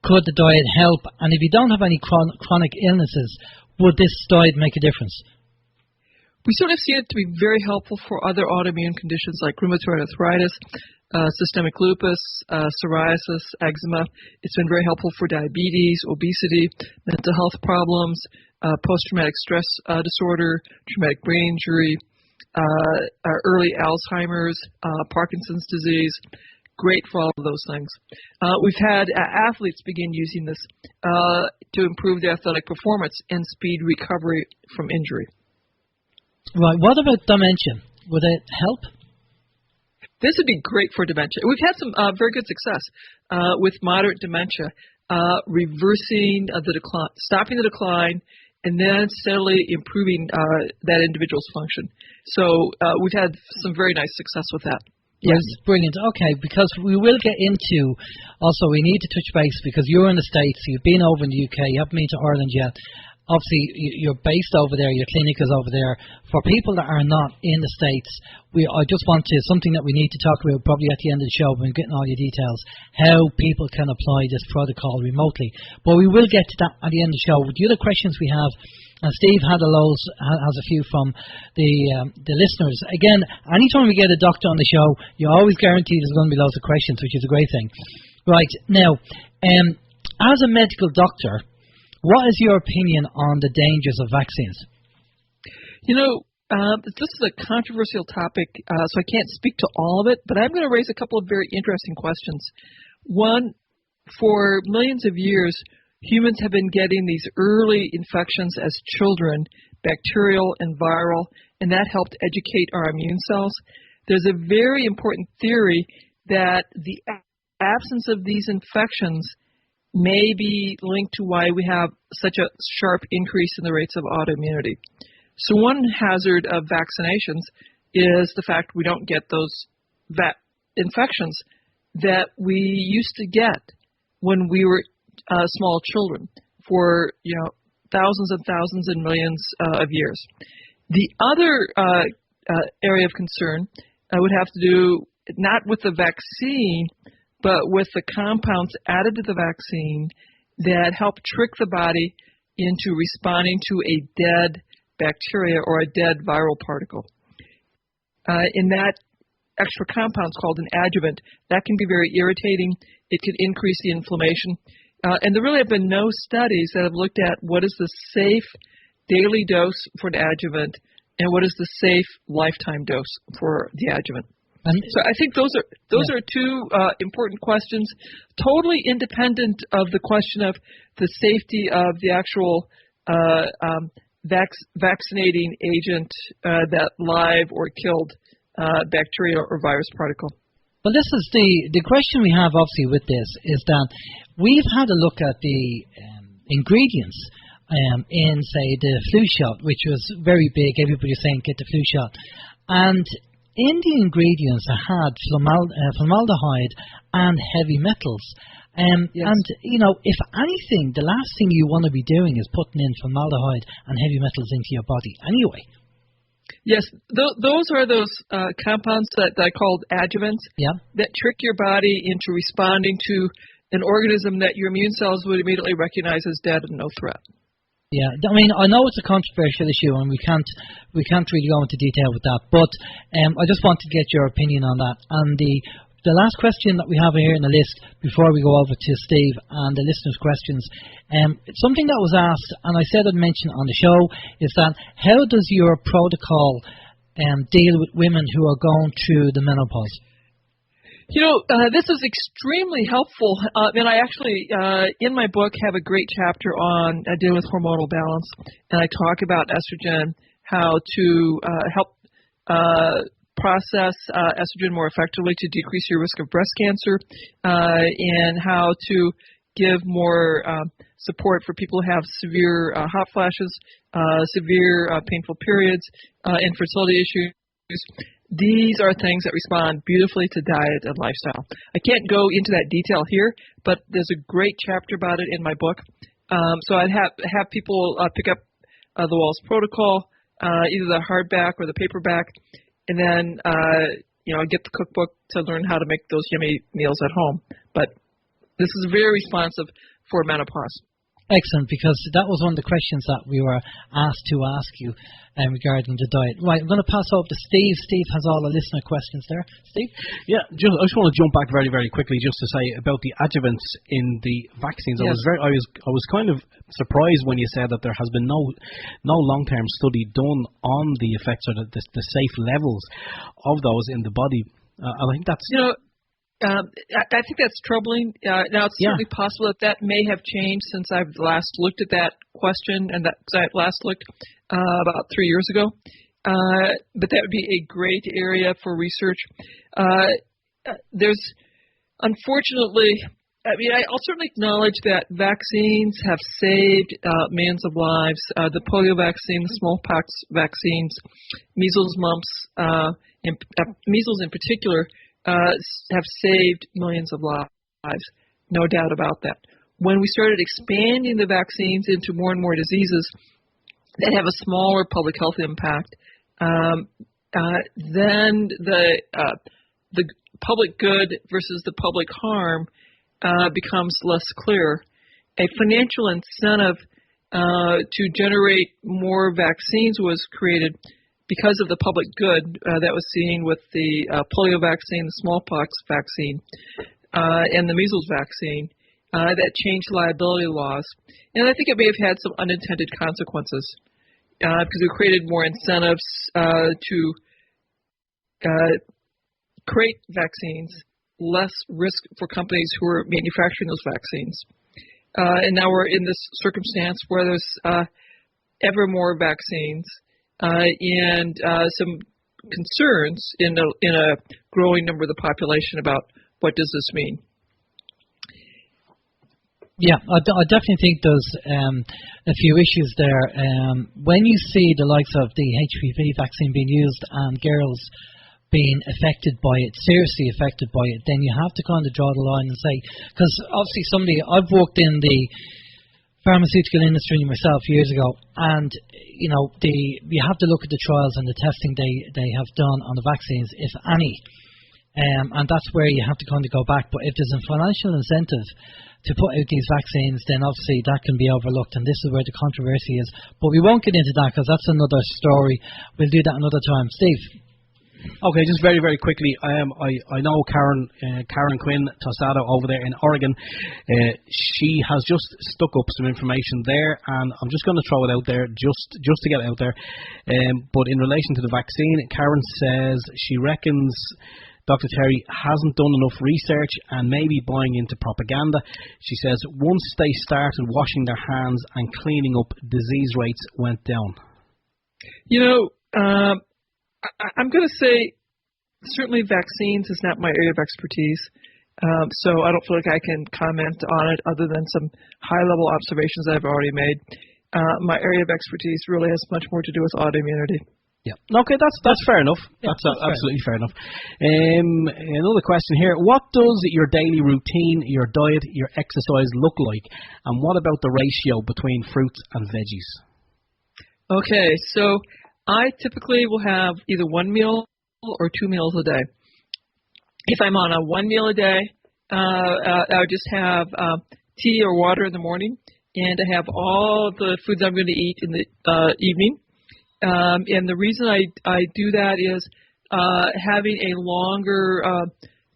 could the diet help? And if you don't have any chronic illnesses, would this diet make a difference? We sort of see it to be very helpful for other autoimmune conditions like rheumatoid arthritis, systemic lupus, psoriasis, eczema. It's been very helpful for diabetes, obesity, mental health problems, post-traumatic stress disorder, traumatic brain injury, early Alzheimer's, Parkinson's disease. Great for all of those things. We've had athletes begin using this to improve their athletic performance and speed recovery from injury. Right. What about dementia? Would it help? This would be great for dementia. We've had some very good success with moderate dementia, reversing the decline, stopping the decline, and then steadily improving that individual's function. So we've had some very nice success with that. Yes, brilliant. Okay, because we will get into, also we need to touch base because you're in the States, you've been over in the UK, you haven't been to Ireland yet. Obviously, you're based over there, your clinic is over there. For people that are not in the States, I just want to, something that we need to talk about probably at the end of the show when we're getting all your details, how people can apply this protocol remotely. But we will get to that at the end of the show. With the other questions we have, and Steve has a few from the listeners. Again, anytime we get a doctor on the show, you always guarantee there's going to be loads of questions, which is a great thing. Right, now, as a medical doctor, what is your opinion on the dangers of vaccines? This is a controversial topic, so I can't speak to all of it, but I'm going to raise a couple of very interesting questions. One, for millions of years, humans have been getting these early infections as children, bacterial and viral, and that helped educate our immune cells. There's a very important theory that the absence of these infections may be linked to why we have such a sharp increase in the rates of autoimmunity. So one hazard of vaccinations is the fact we don't get those infections that we used to get when we were small children for thousands and thousands and millions of years. The other area of concern would have to do not with the vaccine, but with the compounds added to the vaccine that help trick the body into responding to a dead bacteria or a dead viral particle. In that extra compounds called an adjuvant, that can be very irritating. It can increase the inflammation. And there really have been no studies that have looked at what is the safe daily dose for an adjuvant and what is the safe lifetime dose for the adjuvant. So I think those are two important questions, totally independent of the question of the safety of the actual vaccinating agent that live or killed bacteria or virus particle. Well, this is the question we have, obviously, with this is that we've had a look at the ingredients in, say, the flu shot, which was very big. Everybody was saying, get the flu shot. And in the ingredients, I had formaldehyde and heavy metals. Yes. And, if anything, the last thing you want to be doing is putting in formaldehyde and heavy metals into your body anyway. Yes, those are those compounds that I called adjuvants that trick your body into responding to an organism that your immune cells would immediately recognize as dead and no threat. Yeah, I mean, I know it's a controversial issue, and we can't really go into detail with that. But I just wanted to get your opinion on that. And the last question that we have here in the list before we go over to Steve and the listeners' questions, something that was asked, and I said I'd mention on the show, is that how does your protocol deal with women who are going through the menopause? This is extremely helpful, and I actually, in my book, have a great chapter on dealing with hormonal balance, and I talk about estrogen, how to help process estrogen more effectively to decrease your risk of breast cancer, and how to give more support for people who have severe hot flashes, severe painful periods, infertility issues. These are things that respond beautifully to diet and lifestyle. I can't go into that detail here, but there's a great chapter about it in my book. So I'd have people pick up the Wahls protocol, either the hardback or the paperback, and then get the cookbook to learn how to make those yummy meals at home. But this is very responsive for menopause. Excellent, because that was one of the questions that we were asked to ask you regarding the diet. Right, I'm going to pass over to Steve. Steve has all the listener questions there. Steve? Yeah, I just want to jump back very, very quickly just to say about the adjuvants in the vaccines. Yes. I was kind of surprised when you said that there has been no long-term study done on the effects or the safe levels of those in the body. I think that's... I think that's troubling. Now, it's certainly possible that may have changed since I've last looked at that question, and I last looked about 3 years ago. But that would be a great area for research. There's, unfortunately, I'll certainly acknowledge that vaccines have saved millions of lives. The polio vaccine, the smallpox vaccines, measles, mumps, measles in particular, have saved millions of lives, no doubt about that. When we started expanding the vaccines into more and more diseases that have a smaller public health impact, then the public good versus the public harm becomes less clear. A financial incentive to generate more vaccines was created because of the public good that was seen with the polio vaccine, the smallpox vaccine, and the measles vaccine, that changed liability laws. And I think it may have had some unintended consequences. because we created more incentives to create vaccines, less risk for companies who are manufacturing those vaccines. And now we're in this circumstance where there's ever more vaccines and some concerns in a growing number of the population about what does this mean. Yeah, I definitely think there's a few issues there. When you see the likes of the HPV vaccine being used and girls being affected by it, seriously affected by it, then you have to kind of draw the line and say, because obviously I've worked in the pharmaceutical industry myself years ago, and you have to look at the trials and the testing they have done on the vaccines, if any, and that's where you have to kind of go back. But if there's a financial incentive to put out these vaccines, then obviously that can be overlooked, and this is where the controversy is. But we won't get into that because that's another story. We'll do that another time. Steve. Okay, just very, very quickly, I know Karen Quinn Tostado over there in Oregon. She has just stuck up some information there, and I'm just going to throw it out there just to get it out there. But in relation to the vaccine, Karen says she reckons Dr. Terry hasn't done enough research and maybe buying into propaganda. She says once they started washing their hands and cleaning up, disease rates went down. I'm going to say certainly vaccines is not my area of expertise, so I don't feel like I can comment on it other than some high-level observations that I've already made. My area of expertise really has much more to do with autoimmunity. Yeah. Okay, that's fair enough. Yeah, that's absolutely fair enough. Another question here. What does your daily routine, your diet, your exercise look like? And what about the ratio between fruits and veggies? Okay, so I typically will have either one meal or 2 meals a day. If I'm on a 1 meal a day, I'll just have tea or water in the morning, and I have all the foods I'm going to eat in the evening. And the reason I do that is having a longer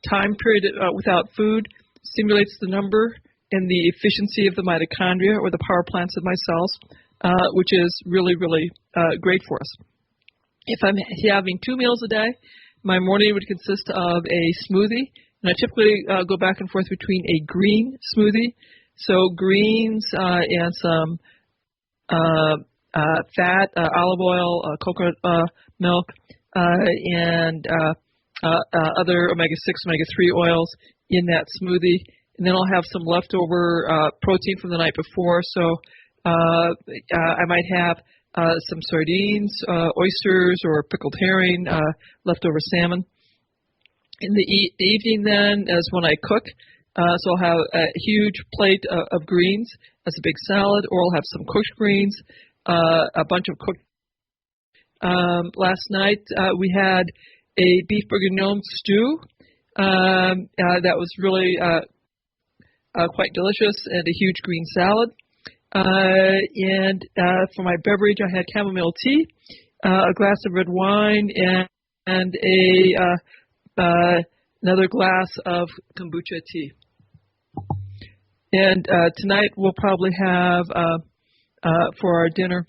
time period without food stimulates the number and the efficiency of the mitochondria, or the power plants of my cells, which is really, really great for us. If I'm having 2 meals a day, my morning would consist of a smoothie, and I typically go back and forth between a green smoothie, so greens and some fat, olive oil, coconut milk, and other omega-6, omega-3 oils in that smoothie. And then I'll have some leftover protein from the night before, so I might have some sardines, oysters, or pickled herring, leftover salmon. In the evening then is when I cook, so I'll have a huge plate of greens as a big salad, or I'll have some cooked greens, a bunch of cooked. Last night we had a beef bourguignon stew that was really quite delicious, and a huge green salad. And for my beverage, I had chamomile tea, a glass of red wine, and another glass of kombucha tea. And tonight we'll probably have, for our dinner,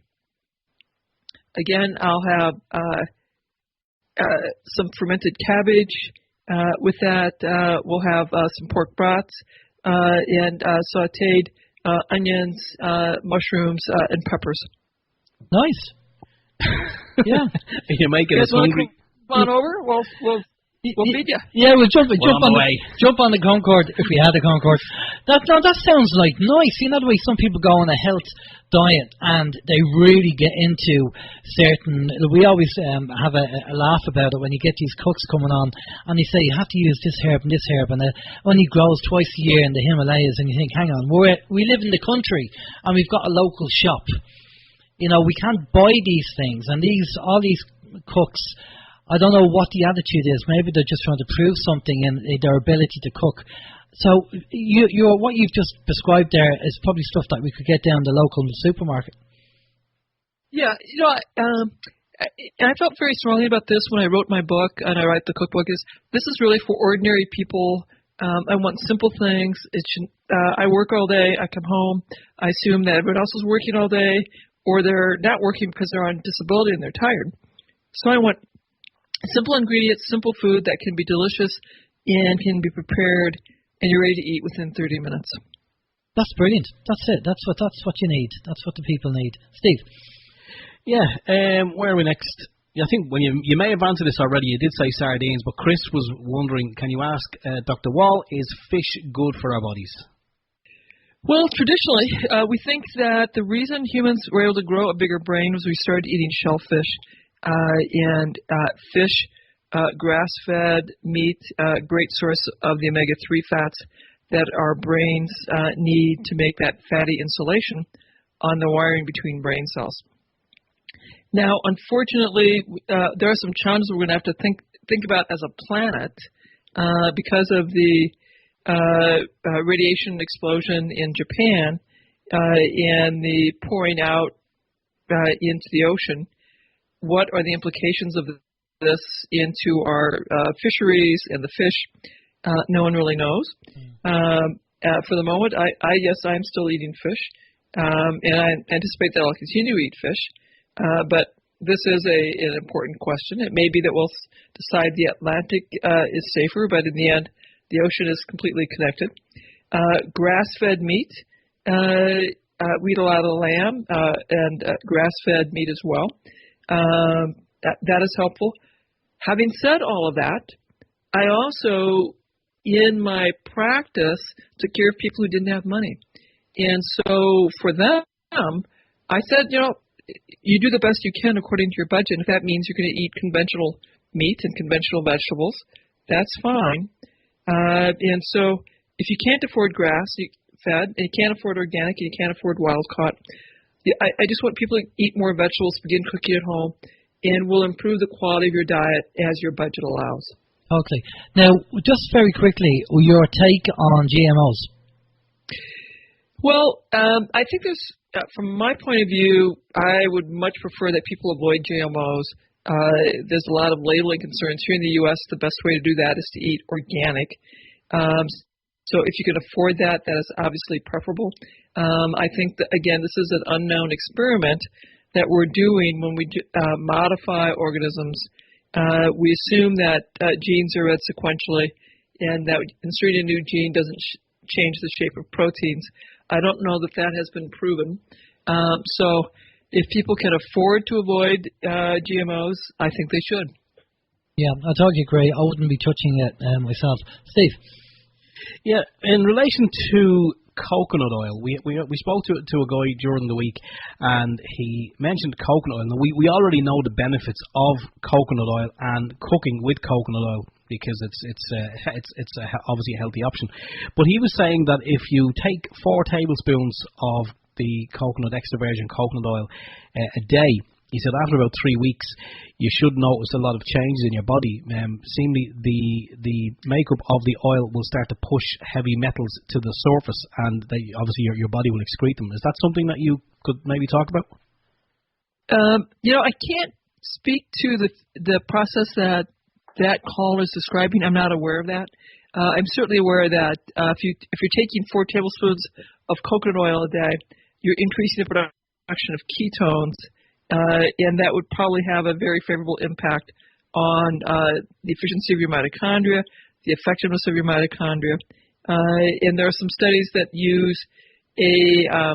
again, I'll have some fermented cabbage. With that, we'll have some pork brats and sautéed onions, mushrooms, and peppers. Nice. Yeah. You're making us hungry. Come on over. We'll feed you. Yeah, we'll jump on the Concorde if we had a Concorde. That sounds like nice. You know the way some people go on a health diet and they really get into certain. We always have a laugh about it when you get these cooks coming on and they say you have to use this herb and this herb, and it only grows twice a year in the Himalayas, and you think, hang on, we live in the country and we've got a local shop. You know, we can't buy these things, and all these cooks, I don't know what the attitude is. Maybe they're just trying to prove something in their ability to cook. So what you've just described there is probably stuff that we could get down the local supermarket. Yeah, and I felt very strongly about this when I wrote my book and I write the cookbook. This is really for ordinary people. I want simple things. I work all day. I come home. I assume that everyone else is working all day. or they're not working because they're on disability and they're tired. So I want simple ingredients, simple food that can be delicious and can be prepared, and you're ready to eat within 30 minutes. That's brilliant. That's it. That's what you need. That's what the people need. Steve. Yeah. Where are we next? I think when you may have answered this already. You did say sardines, but Chris was wondering, can you ask Dr. Wall, is fish good for our bodies? Well, traditionally, we think that the reason humans were able to grow a bigger brain was we started eating shellfish. And fish, grass-fed meat, great source of the omega-3 fats that our brains need to make that fatty insulation on the wiring between brain cells. Now, unfortunately, there are some challenges we're going to have to think about as a planet because of the radiation explosion in Japan and the pouring out into the ocean. What are the implications of this into our fisheries and the fish? No one really knows. For the moment, I'm still eating fish, and I anticipate that I'll continue to eat fish. But this is an important question. It may be that we'll decide the Atlantic is safer, but in the end, the ocean is completely connected. Grass-fed meat. We eat a lot of lamb and grass-fed meat as well. That is helpful. Having said all of that, I also, in my practice, took care of people who didn't have money. And so for them, I said, you do the best you can according to your budget. If that means you're going to eat conventional meat and conventional vegetables, that's fine. And so if you can't afford grass-fed, and you can't afford organic, and you can't afford wild-caught, I just want people to eat more vegetables, begin cooking at home, and will improve the quality of your diet as your budget allows. Okay. Now, just very quickly, your take on GMOs. Well, I think from my point of view, I would much prefer that people avoid GMOs. There's a lot of labeling concerns. Here in the U.S., the best way to do that is to eat organic. So if you can afford that, that is obviously preferable. I think that, again, this is an unknown experiment that we're doing when we modify organisms. We assume that genes are read sequentially and that inserting a new gene doesn't change the shape of proteins. I don't know that that has been proven. So if people can afford to avoid GMOs, I think they should. Yeah, I totally agree. I wouldn't be touching it myself. Steve? Yeah, in relation to coconut oil, we spoke to a guy during the week, and he mentioned coconut oil. Now, we already know the benefits of coconut oil and cooking with coconut oil because it's obviously a healthy option. But he was saying that if you take 4 tablespoons of the coconut extra virgin coconut oil a day, he said after about 3 weeks, you should notice a lot of changes in your body. Seemingly, the makeup of the oil will start to push heavy metals to the surface, and obviously your body will excrete them. Is that something that you could maybe talk about? I can't speak to the process that caller is describing. I'm not aware of that. I'm certainly aware that if you're taking 4 tablespoons of coconut oil a day, you're increasing the production of ketones. And that would probably have a very favorable impact on the efficiency of your mitochondria, the effectiveness of your mitochondria. And there are some studies that use a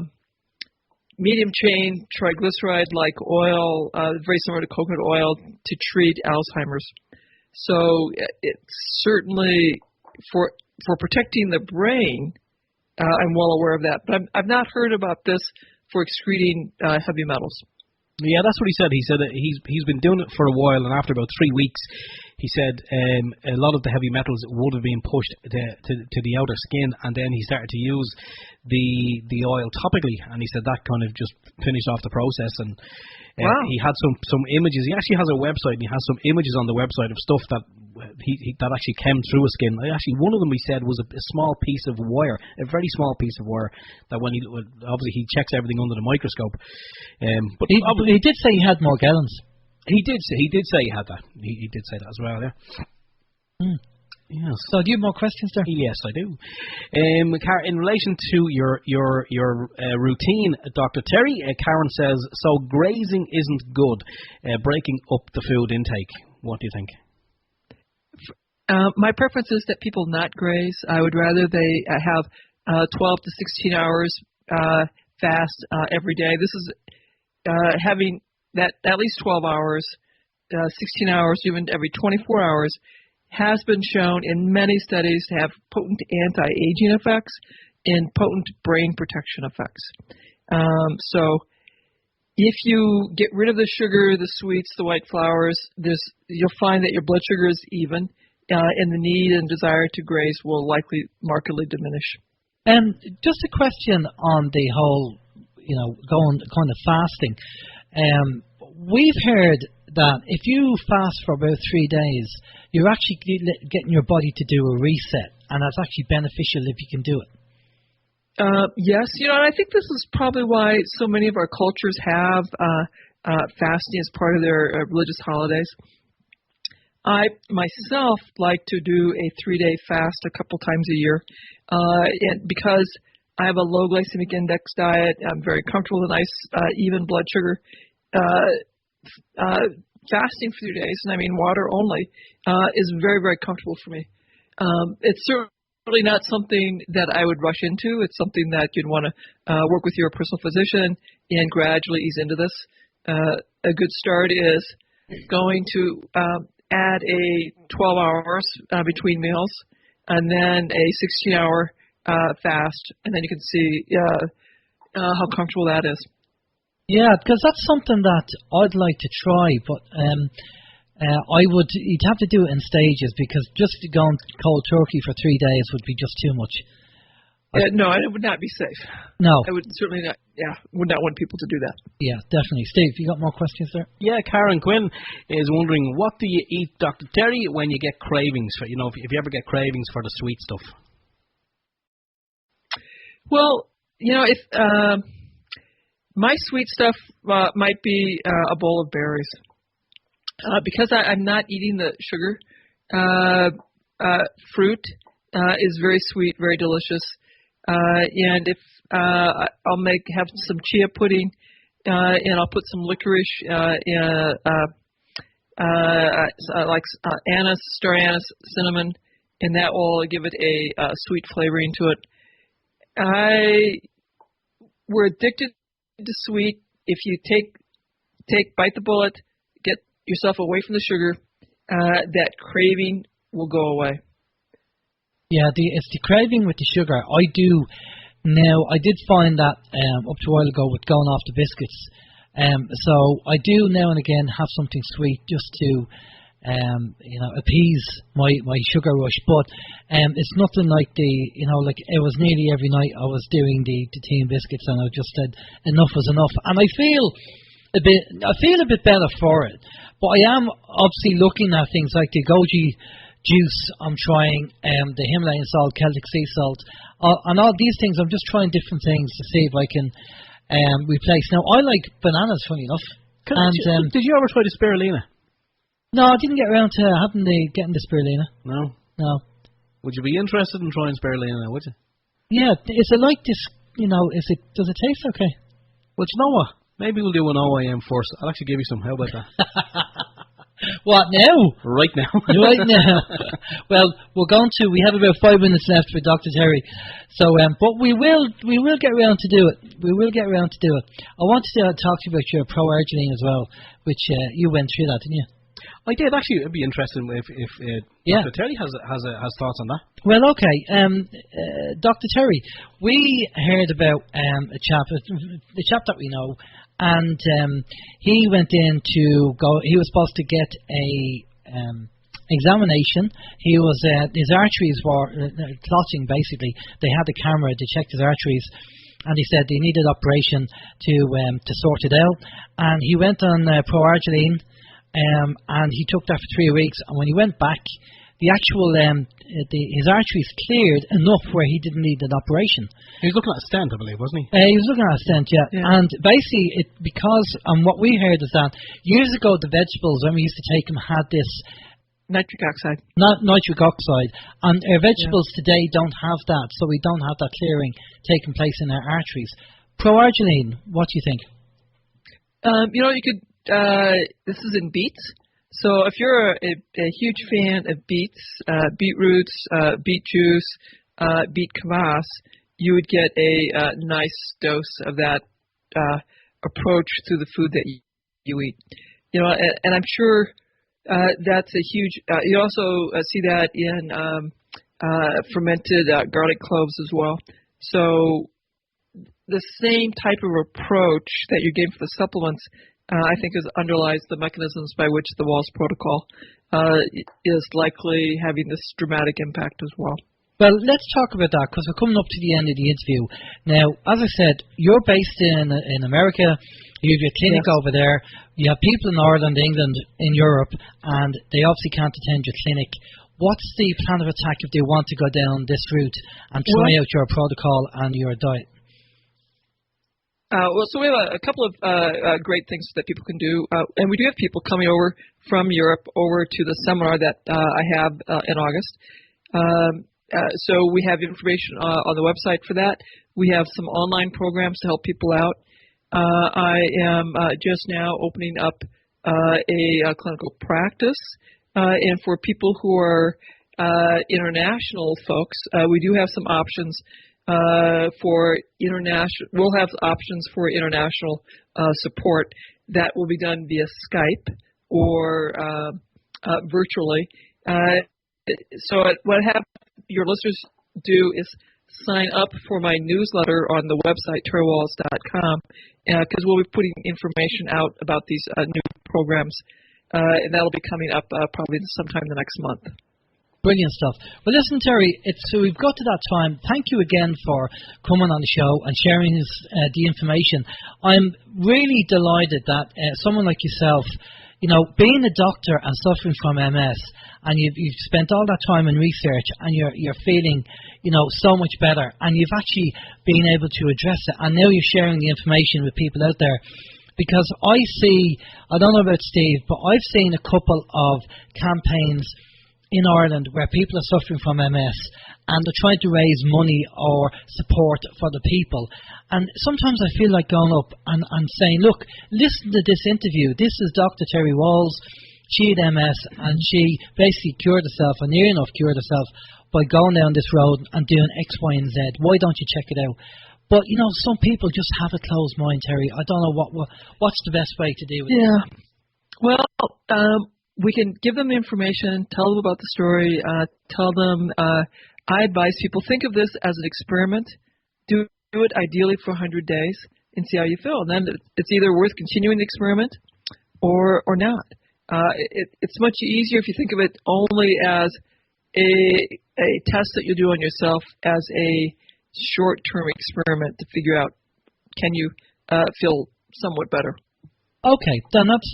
medium-chain triglyceride-like oil, very similar to coconut oil, to treat Alzheimer's. So it's certainly for protecting the brain, I'm well aware of that. But I've not heard about this for excreting heavy metals. Yeah, that's what he said. He said that he's been doing it for a while, and after about 3 weeks, he said a lot of the heavy metals would have been pushed to the outer skin, and then he started to use the oil topically, and he said that kind of just finished off the process. And wow. He had some images. He actually has a website, and he has some images on the website of stuff that that actually came through his skin. Actually, one of them he said was a small piece of wire, a very small piece of wire, that when obviously he checks everything under the microscope. But he did say he had Morgellons. He did say he had that. He did say that as well. Yeah. Yes. So do you have more questions there? Yes, I do. In relation to your routine, Dr. Terry, Karen says, so grazing isn't good, breaking up the food intake. What do you think? My preference is that people not graze. I would rather they have 12 to 16 hours fast every day. This is having that at least 12 hours, 16 hours, even every 24 hours, has been shown in many studies to have potent anti-aging effects and potent brain protection effects. So if you get rid of the sugar, the sweets, the white flours, you'll find that your blood sugar is even, and the need and desire to graze will likely markedly diminish. Just a question on the whole, going kind of fasting. We've heard that if you fast for about 3 days, you're actually getting your body to do a reset, and that's actually beneficial if you can do it. Yes, and I think this is probably why so many of our cultures have fasting as part of their religious holidays. I myself like to do a 3-day fast a couple times a year, and because I have a low glycemic index diet, I'm very comfortable with nice, even blood sugar. Fasting for 3 days, and I mean water only, is very, very comfortable for me. It's certainly not something that I would rush into. It's something that you'd want to work with your personal physician and gradually ease into this. A good start is going to add a 12 hours between meals, and then a 16-hour fast, and then you can see how comfortable that is. Yeah, because that's something that I'd like to try, but you'd have to do it in stages, because just going cold turkey for 3 days would be just too much. No, it would not be safe. No. I would certainly not, would not want people to do that. Yeah, definitely. Steve, you got more questions there? Yeah, Karen Quinn is wondering, what do you eat, Dr. Terry, when you get cravings for, if you ever get cravings for the sweet stuff? Well, if... my sweet stuff might be a bowl of berries. Because I'm not eating the sugar, fruit is very sweet, very delicious. And if I'll have some chia pudding, and I'll put some licorice, like anise, star anise, cinnamon, and that will give it a sweet flavoring to it. We're addicted to sweet. If you bite the bullet, get yourself away from the sugar, that craving will go away. Yeah, it's the craving with the sugar. I did find that up to a while ago with going off the biscuits. So I do now and again have something sweet just to appease my sugar rush, but it's nothing like like it was nearly every night I was doing the tea and biscuits, and I just said enough was enough, and I feel a bit better for it. But I am obviously looking at things like the goji juice. I'm trying the Himalayan salt, Celtic sea salt, and all these things. I'm just trying different things to see if I can replace. Now I like bananas, funny enough. Did you ever try the spirulina? No, I didn't get around to getting the spirulina. No. Would you be interested in trying spirulina, would you? Yeah. Is it like this, does it taste okay? Well, you know what? Maybe we'll do an OYM first. I'll actually give you some. How about that? What, now? Right now. Right now. Well, we have about 5 minutes left for Dr. Terry. So, but we will get around to do it. We will get around to do it. I wanted to talk to you about your pro-arginine as well, which you went through that, didn't you? I did. Actually, it'd be interesting if Dr. Terry has thoughts on that. Well, okay. Dr. Terry, we heard about a chap that we know, and he went in to go. He was supposed to get a examination. He was his arteries were clotting. Basically, they had the camera to check his arteries, and he said they needed operation to sort it out. And he went on pro-arginine. And he took that for 3 weeks, and when he went back, the actual his arteries cleared enough where he didn't need an operation. He was looking at a stent, I believe, wasn't he? He was looking at a stent, yeah. And basically, what we heard is that years ago, the vegetables, when we used to take them, had this Nitric oxide. Not nitric oxide. And our vegetables today don't have that, so we don't have that clearing taking place in our arteries. Proarginine, what do you think? You could, this is in beets. So if you're a huge fan of beets, beetroots, beet juice, beet kvass, you would get a nice dose of that approach through the food that you eat. And I'm sure that's a huge. You also see that in fermented garlic cloves as well. So the same type of approach that you're getting for the supplements, I think, underlies the mechanisms by which the Wahls protocol is likely having this dramatic impact as well. Well, let's talk about that because we're coming up to the end of the interview. Now, as I said, you're based in America. You have your clinic over there. You have people in Ireland, England, in Europe, and they obviously can't attend your clinic. What's the plan of attack if they want to go down this route and try out your protocol and your diet? So we have a couple of great things that people can do, and we do have people coming over from Europe over to the seminar that I have in August. So we have information on the website for that. We have some online programs to help people out. I am just now opening up a clinical practice, and for people who are international folks, we do have some options for international. We'll have options for international support that will be done via Skype or virtually. So what I have your listeners do is sign up for my newsletter on the website, terrywahls.com, because we'll be putting information out about these new programs, and that'll be coming up probably sometime the next month. Brilliant stuff. Well, listen, Terry, so we've got to that time. Thank you again for coming on the show and sharing the information. I'm really delighted that someone like yourself, being a doctor and suffering from MS, and you've spent all that time in research, and you're feeling, so much better, and you've actually been able to address it, and now you're sharing the information with people out there. Because I don't know about Steve, but I've seen a couple of campaigns in Ireland where people are suffering from MS and they're trying to raise money or support for the people. And sometimes I feel like going up and saying, look, listen to this interview. This is Dr. Terry Wahls. She had MS and she basically cured herself, or near enough cured herself, by going down this road and doing X, Y, and Z. Why don't you check it out? But, some people just have a closed mind, Terry. I don't know what's the best way to deal with it. Yeah. Well, we can give them information, tell them about the story, tell them, I advise people, think of this as an experiment. Do it ideally for 100 days and see how you feel. And then it's either worth continuing the experiment or not. It's much easier if you think of it only as a test that you do on yourself as a short-term experiment to figure out, can you feel somewhat better. Okay, then that's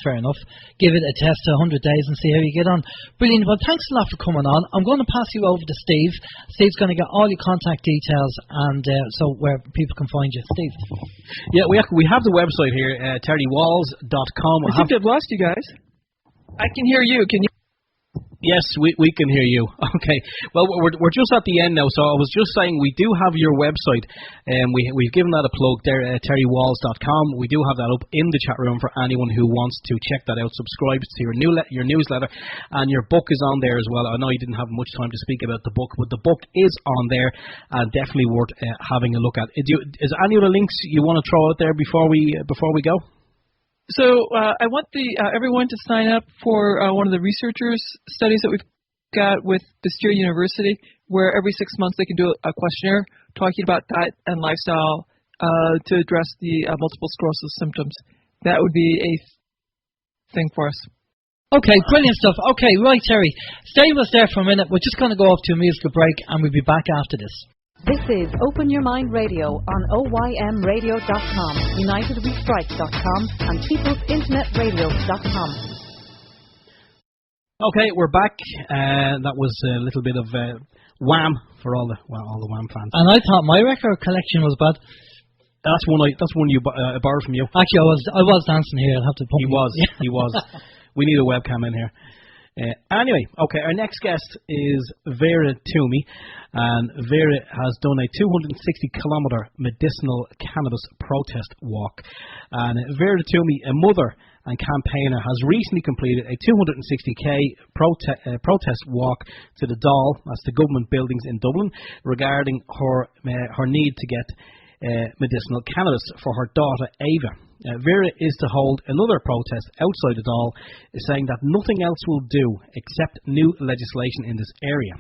fair enough. Give it a test to 100 days and see how you get on. Brilliant. Well, thanks a lot for coming on. I'm going to pass you over to Steve. Steve's going to get all your contact details and so where people can find you. Steve. Yeah, we have the website here, terrywahls.com. I think I've lost you guys. I can hear you. Can you? Yes, we can hear you. Okay. Well, we're just at the end now, so I was just saying we do have your website, and we've given that a plug there, terrywahls.com. We do have that up in the chat room for anyone who wants to check that out, subscribe to your newsletter, and your book is on there as well. I know you didn't have much time to speak about the book, but the book is on there, and definitely worth having a look at. Is any other links you want to throw out there before we go? So I want everyone to sign up for one of the researchers studies that we've got with Bastyr University, where every 6 months they can do a questionnaire talking about diet and lifestyle to address the multiple sclerosis symptoms. That would be a thing for us. Okay, brilliant stuff. Okay, right, Terry. Stay with us there for a minute. We're just going to go off to a musical break, and we'll be back after this. This is Open Your Mind Radio on OYMradio.com, UnitedWeStrike.com, and PeoplesInternetRadio.com. Okay, we're back. That was a little bit of Wham for all the Wham fans. And I thought my record collection was bad. That's one you borrowed from you. Actually, I was dancing here. I'll have to pump. He was. We need a webcam in here. Anyway, okay, our next guest is Vera Twomey, and Vera has done a 260-kilometre medicinal cannabis protest walk. And Vera Twomey, a mother and campaigner, has recently completed a 260k protest walk to the Dail, that's the government buildings in Dublin, regarding her need to get medicinal cannabis for her daughter Ava. Vera is to hold another protest outside the Dail, saying that nothing else will do except new legislation in this area.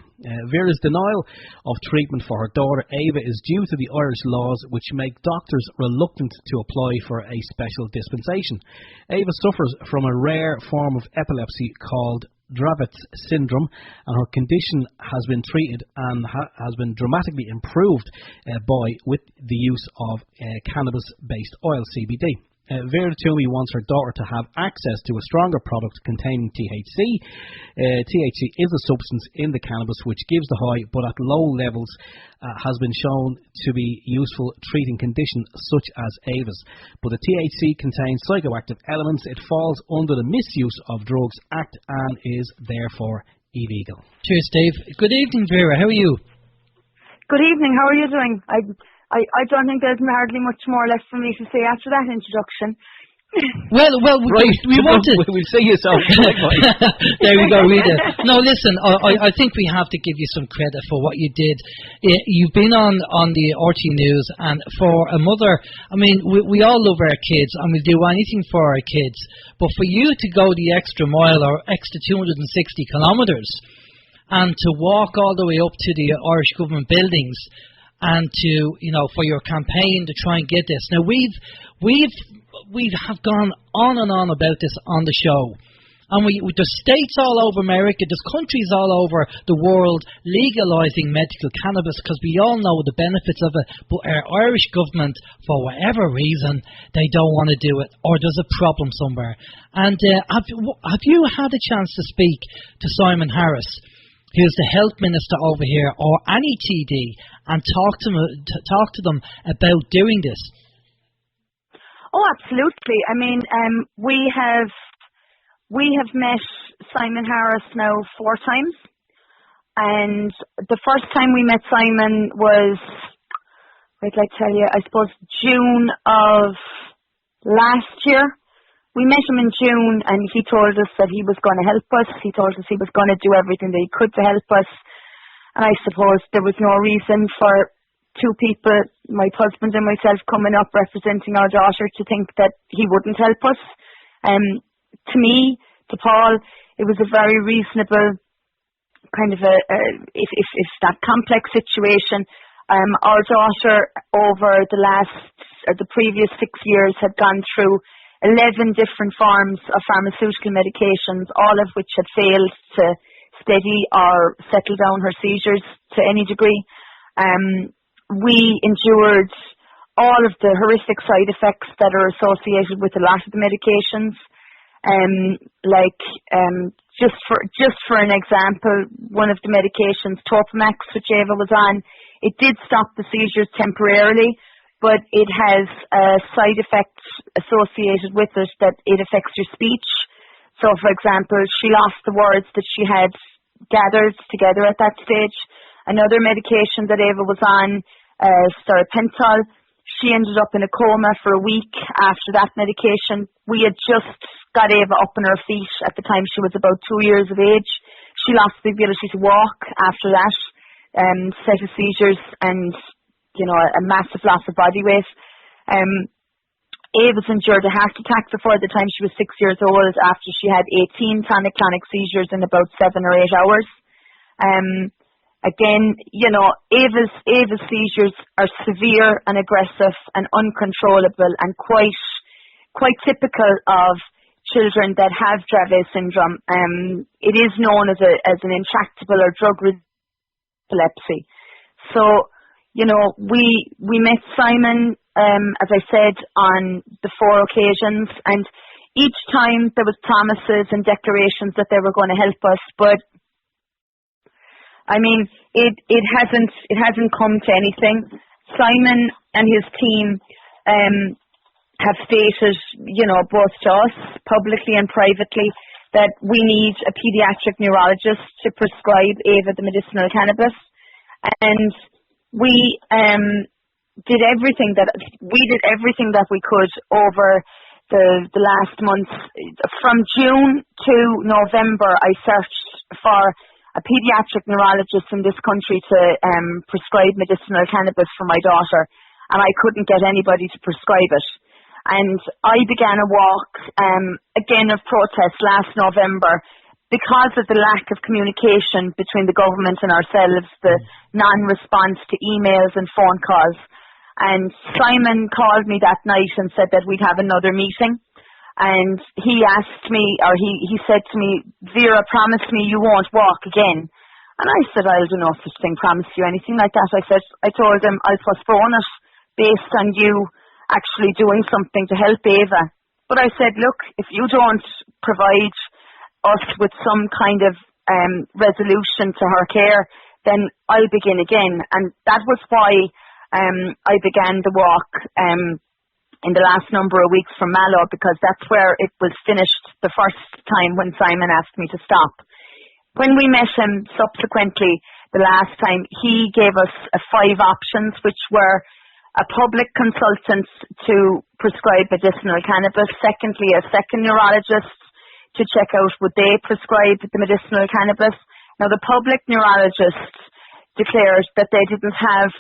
Vera's denial of treatment for her daughter Ava is due to the Irish laws, which make doctors reluctant to apply for a special dispensation. Ava suffers from a rare form of epilepsy called Dravet syndrome, and her condition has been treated and has been dramatically improved with the use of cannabis-based oil, CBD. Vera Twomey wants her daughter to have access to a stronger product containing THC. THC is a substance in the cannabis which gives the high, but at low levels has been shown to be useful treating conditions such as Ava's. But the THC contains psychoactive elements. It falls under the Misuse of Drugs Act and is therefore illegal. Cheers, Dave. Good evening, Vera. How are you? Good evening. How are you doing? I don't think there's hardly much more left for me to say after that introduction. Well, right. we wanted. We'll see yourself. There we go, read it. No, listen, I think we have to give you some credit for what you did. You've been on the RT News, and for a mother, I mean, we all love our kids, and we'll do anything for our kids. But for you to go the extra mile or extra 260 kilometres, and to walk all the way up to the Irish government buildings, and to, for your campaign to try and get this. Now, we have gone on and on about this on the show. And there's states all over America, there's countries all over the world legalising medical cannabis because we all know the benefits of it. But our Irish government, for whatever reason, they don't want to do it, or there's a problem somewhere. And have you had a chance to speak to Simon Harris, who's the health minister over here, or any TD, and talk to them about doing this? Oh, absolutely. I mean, we have met Simon Harris now 4 times, and the first time we met Simon was, wait till I tell you, I suppose June of last year. We met him in June, and he told us that he was going to help us. He told us he was going to do everything that he could to help us. And I suppose there was no reason for 2 people, my husband and myself, coming up representing our daughter to think that he wouldn't help us. To me, to Paul, it was a very reasonable kind of if that complex situation. Our daughter over the previous 6 years had gone through 11 different forms of pharmaceutical medications, all of which had failed to steady or settle down her seizures to any degree. We endured all of the horrific side effects that are associated with a lot of the medications. Just for an example, one of the medications, Topamax, which Ava was on, it did stop the seizures temporarily, but it has a side effect associated with it that it affects your speech. So, for example, she lost the words that she had gathered together at that stage. Another medication that Ava was on, Stiripentol, she ended up in a coma for a week after that medication. We had just got Ava up on her feet at the time she was about 2 years of age. She lost the ability to walk after that set of seizures and a massive loss of body weight. Ava's endured a heart attack before the time she was 6 years old after she had 18 tonic-clonic seizures in about 7 or 8 hours. Again, Ava's seizures are severe and aggressive and uncontrollable and quite typical of children that have Dravet syndrome. It is known as an intractable or drug-resistant epilepsy. So, we met Simon, as I said, on the 4 occasions, and each time there was promises and declarations that they were going to help us, but I mean, it hasn't come to anything. Simon and his team have stated, both to us, publicly and privately, that we need a pediatric neurologist to prescribe Ava the medicinal cannabis, and we did everything that we could over the last months. From June to November, I searched for a pediatric neurologist in this country to prescribe medicinal cannabis for my daughter, and I couldn't get anybody to prescribe it. And I began a walk, again of protest last November, because of the lack of communication between the government and ourselves, the non-response to emails and phone calls. And Simon called me that night and said that we'd have another meeting. And he asked me, or he said to me, Vera, promise me you won't walk again. And I said, I'll do no such thing, promise you anything like that. I told him I'll postpone it based on you actually doing something to help Ava. But I said, look, if you don't provide us with some kind of resolution to her care, then I'll begin again. And that was why I began the walk in the last number of weeks from Mallow, because that's where it was finished the first time when Simon asked me to stop. When we met him subsequently the last time, he gave us 5 options, which were a public consultant to prescribe medicinal cannabis, secondly a second neurologist to check out would they prescribe the medicinal cannabis. Now the public neurologist declared that they didn't have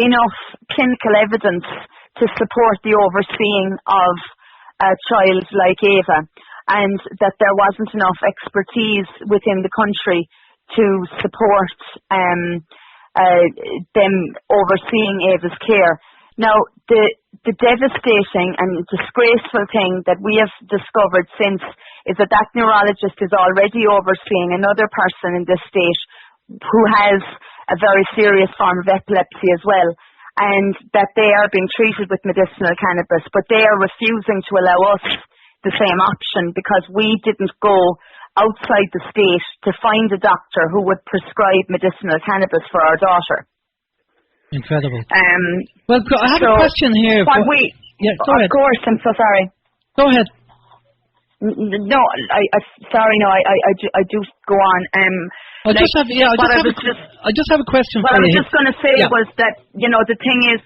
enough clinical evidence to support the overseeing of a child like Ava, and that there wasn't enough expertise within the country to support them overseeing Ava's care. Now, the devastating and disgraceful thing that we have discovered since is that neurologist is already overseeing another person in this state who has a very serious form of epilepsy as well, and that they are being treated with medicinal cannabis, but they are refusing to allow us the same option because we didn't go outside the state to find a doctor who would prescribe medicinal cannabis for our daughter. Incredible. Well, I have a question here. Go ahead. Of course, I'm so sorry. Go ahead. No, I do go on. I just have a question for you. What I was just going to say was that, the thing is,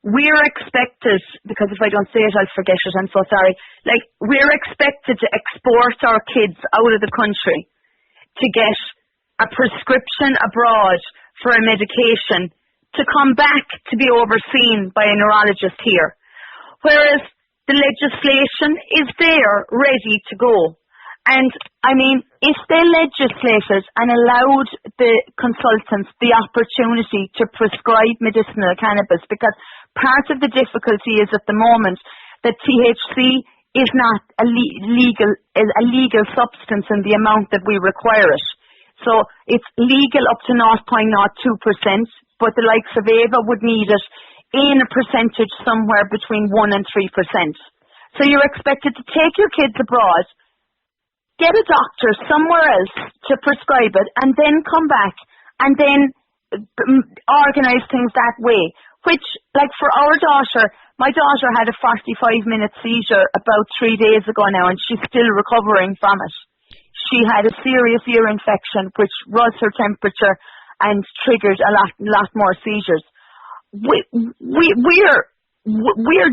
we're expected, because if I don't say it, I'll forget it, I'm so sorry. We're expected to export our kids out of the country to get a prescription abroad for a medication to come back to be overseen by a neurologist here. Whereas the legislation is there, ready to go. And, if they legislated and allowed the consultants the opportunity to prescribe medicinal cannabis, because part of the difficulty is at the moment that THC is not a legal substance in the amount that we require it. So it's legal up to 0.02%, but the likes of Ava would need it in a percentage somewhere between 1 and 3%. So you're expected to take your kids abroad, get a doctor somewhere else to prescribe it, and then come back and then organise things that way. Which, for our daughter, my daughter had a 45-minute seizure about 3 days ago now, and she's still recovering from it. She had a serious ear infection, which rose her temperature and triggered a lot more seizures. We're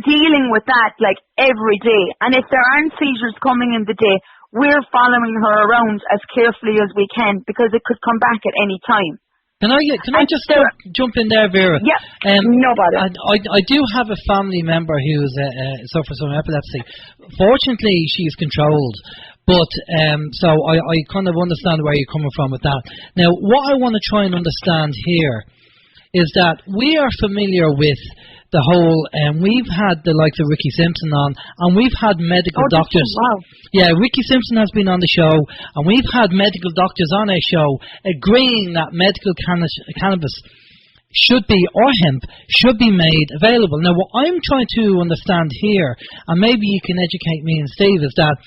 dealing with that every day, and if there aren't seizures coming in the day, we're following her around as carefully as we can because it could come back at any time. Can I just jump in there, Vera? Yeah, no bother. I do have a family member who suffers from epilepsy. Fortunately, she's controlled. But, so I kind of understand where you're coming from with that. Now, what I want to try and understand here is that we are familiar with the whole, we've had the likes of Ricky Simpson on, and we've had medical doctors. Wow. Yeah, Ricky Simpson has been on the show, and we've had medical doctors on our show agreeing that medical cannabis should be, or hemp, should be made available. Now, what I'm trying to understand here, and maybe you can educate me and Steve, is that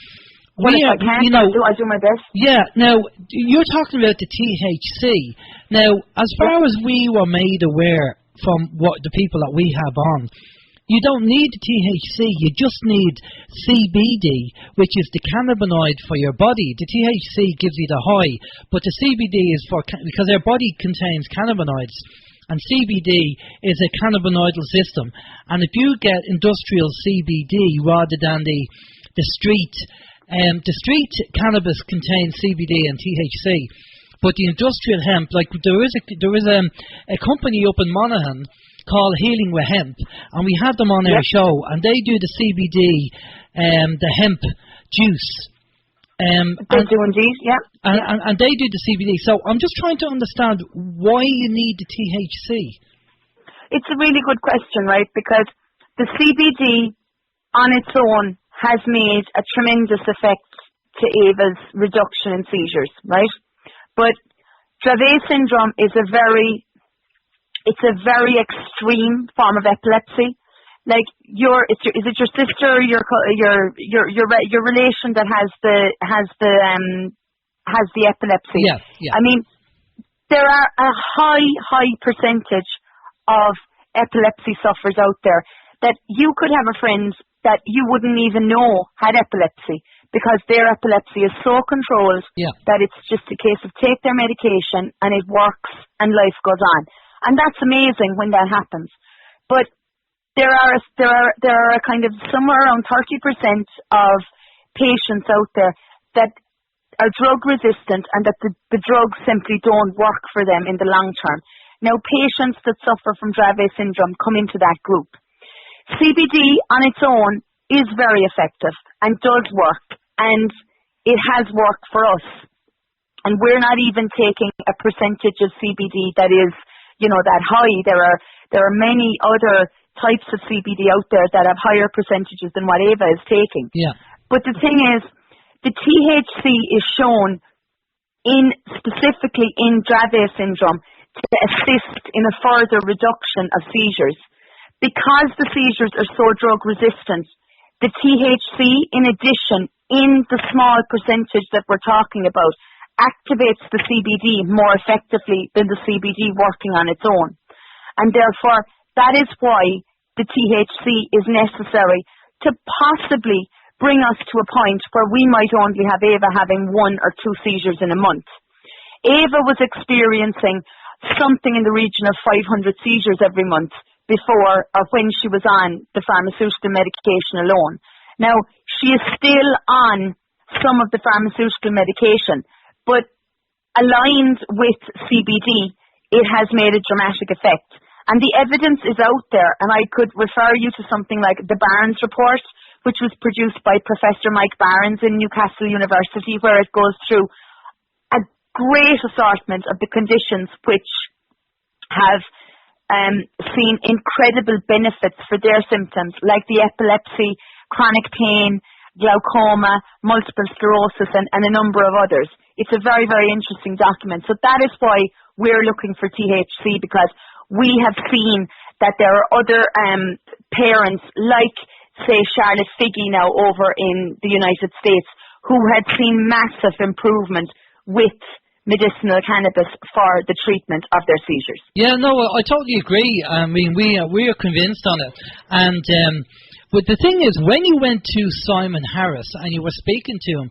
if I can, I do my best. Yeah, now, you're talking about the THC. Now, as far as we were made aware from what the people that we have on, You don't need THC, you just need CBD, which is the cannabinoid for your body. The THC gives you the high, but the CBD is because your body contains cannabinoids, and CBD is a cannabinoidal system. And if you get industrial CBD rather than the street cannabis contains CBD and THC, but the industrial hemp, like there is a company up in Monaghan called Healing with Hemp, and we had them on our show, and they do the CBD, the hemp juice. They do indeed, yeah. And they do the CBD. So I'm just trying to understand why you need the THC. It's a really good question, right? Because the CBD on its own has made a tremendous effect to Ava's reduction in seizures, right? But Dravet syndrome is a very extreme form of epilepsy. Like is it your sister, your relation that has the epilepsy? Yeah. I mean, there are a high percentage of epilepsy sufferers out there that you could have a friend that you wouldn't even know had epilepsy, because their epilepsy is so controlled that it's just a case of take their medication and it works and life goes on. And that's amazing when that happens. But there are a kind of somewhere around 30% of patients out there that are drug resistant and that the drugs simply don't work for them in the long term. Now, patients that suffer from Dravet syndrome come into that group. CBD on its own is very effective and does work, and it has worked for us. And we're not even taking a percentage of CBD that is, that high. There are many other types of CBD out there that have higher percentages than what Ava is taking. Yeah. But the thing is, the THC is shown specifically in Dravet syndrome to assist in a further reduction of seizures. Because the seizures are so drug resistant, the THC, in addition, in the small percentage that we're talking about, activates the CBD more effectively than the CBD working on its own. And therefore, that is why the THC is necessary to possibly bring us to a point where we might only have Ava having 1 or 2 seizures in a month. Ava was experiencing something in the region of 500 seizures every month before or when she was on the pharmaceutical medication alone. Now, she is still on some of the pharmaceutical medication, but aligned with CBD, it has made a dramatic effect. And the evidence is out there, and I could refer you to something like the Barnes report, which was produced by Professor Mike Barnes in Newcastle University, where it goes through a great assortment of the conditions which have seen incredible benefits for their symptoms, like the epilepsy, chronic pain, glaucoma, multiple sclerosis, and a number of others. It's a very, very interesting document. So that is why we're looking for THC, because we have seen that there are other parents, like, say, Charlotte Figge now over in the United States, who had seen massive improvement with medicinal cannabis for the treatment of their seizures. Yeah, no, I totally agree. I mean, we are convinced on it. And but the thing is, when you went to Simon Harris and you were speaking to him,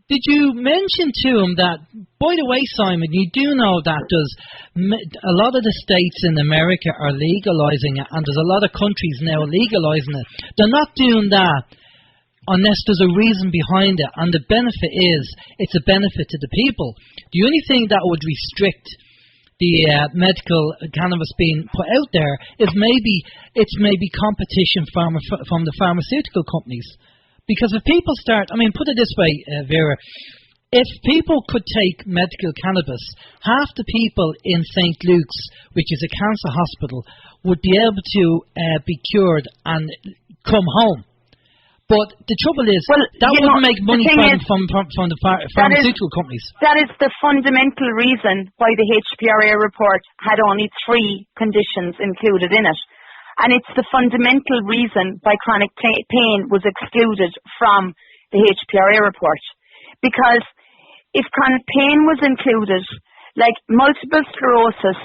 did you mention to him that, by the way, Simon, you do know that a lot of the states in America are legalizing it, and there's a lot of countries now legalizing it. They're not doing that unless there's a reason behind it, and the benefit is it's a benefit to the people. The only thing that would restrict the medical cannabis being put out there is maybe competition from the pharmaceutical companies. Because if people start, I mean, put it this way, Vera, if people could take medical cannabis, half the people in St. Luke's, which is a cancer hospital, would be able to be cured and come home. But the trouble is, that wouldn't make money from the pharmaceutical companies. That is the fundamental reason why the HPRA report had only 3 conditions included in it. And it's the fundamental reason why chronic pain was excluded from the HPRA report. Because if chronic pain was included, like multiple sclerosis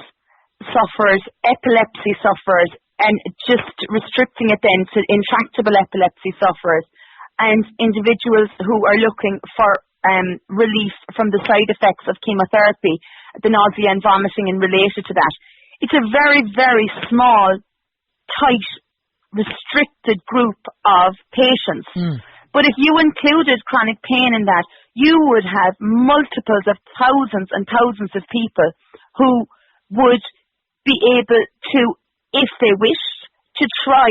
sufferers, epilepsy sufferers, and just restricting it then to intractable epilepsy sufferers and individuals who are looking for relief from the side effects of chemotherapy, the nausea and vomiting in related to that. It's a very, very small, tight, restricted group of patients. But if you included chronic pain in that, you would have multiples of thousands and thousands of people who would be able to, if they wished, to try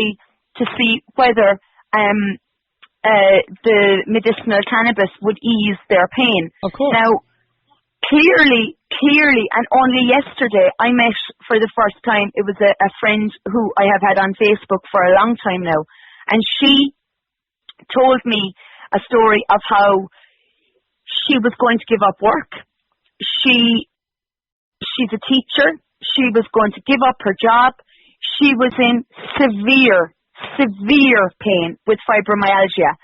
to see whether the medicinal cannabis would ease their pain. Of course. Now, clearly, and only yesterday, I met for the first time, it was a friend who I have had on Facebook for a long time now, and she told me a story of how she was going to give up work. She's a teacher. She was going to give up her job. She was in severe pain with fibromyalgia,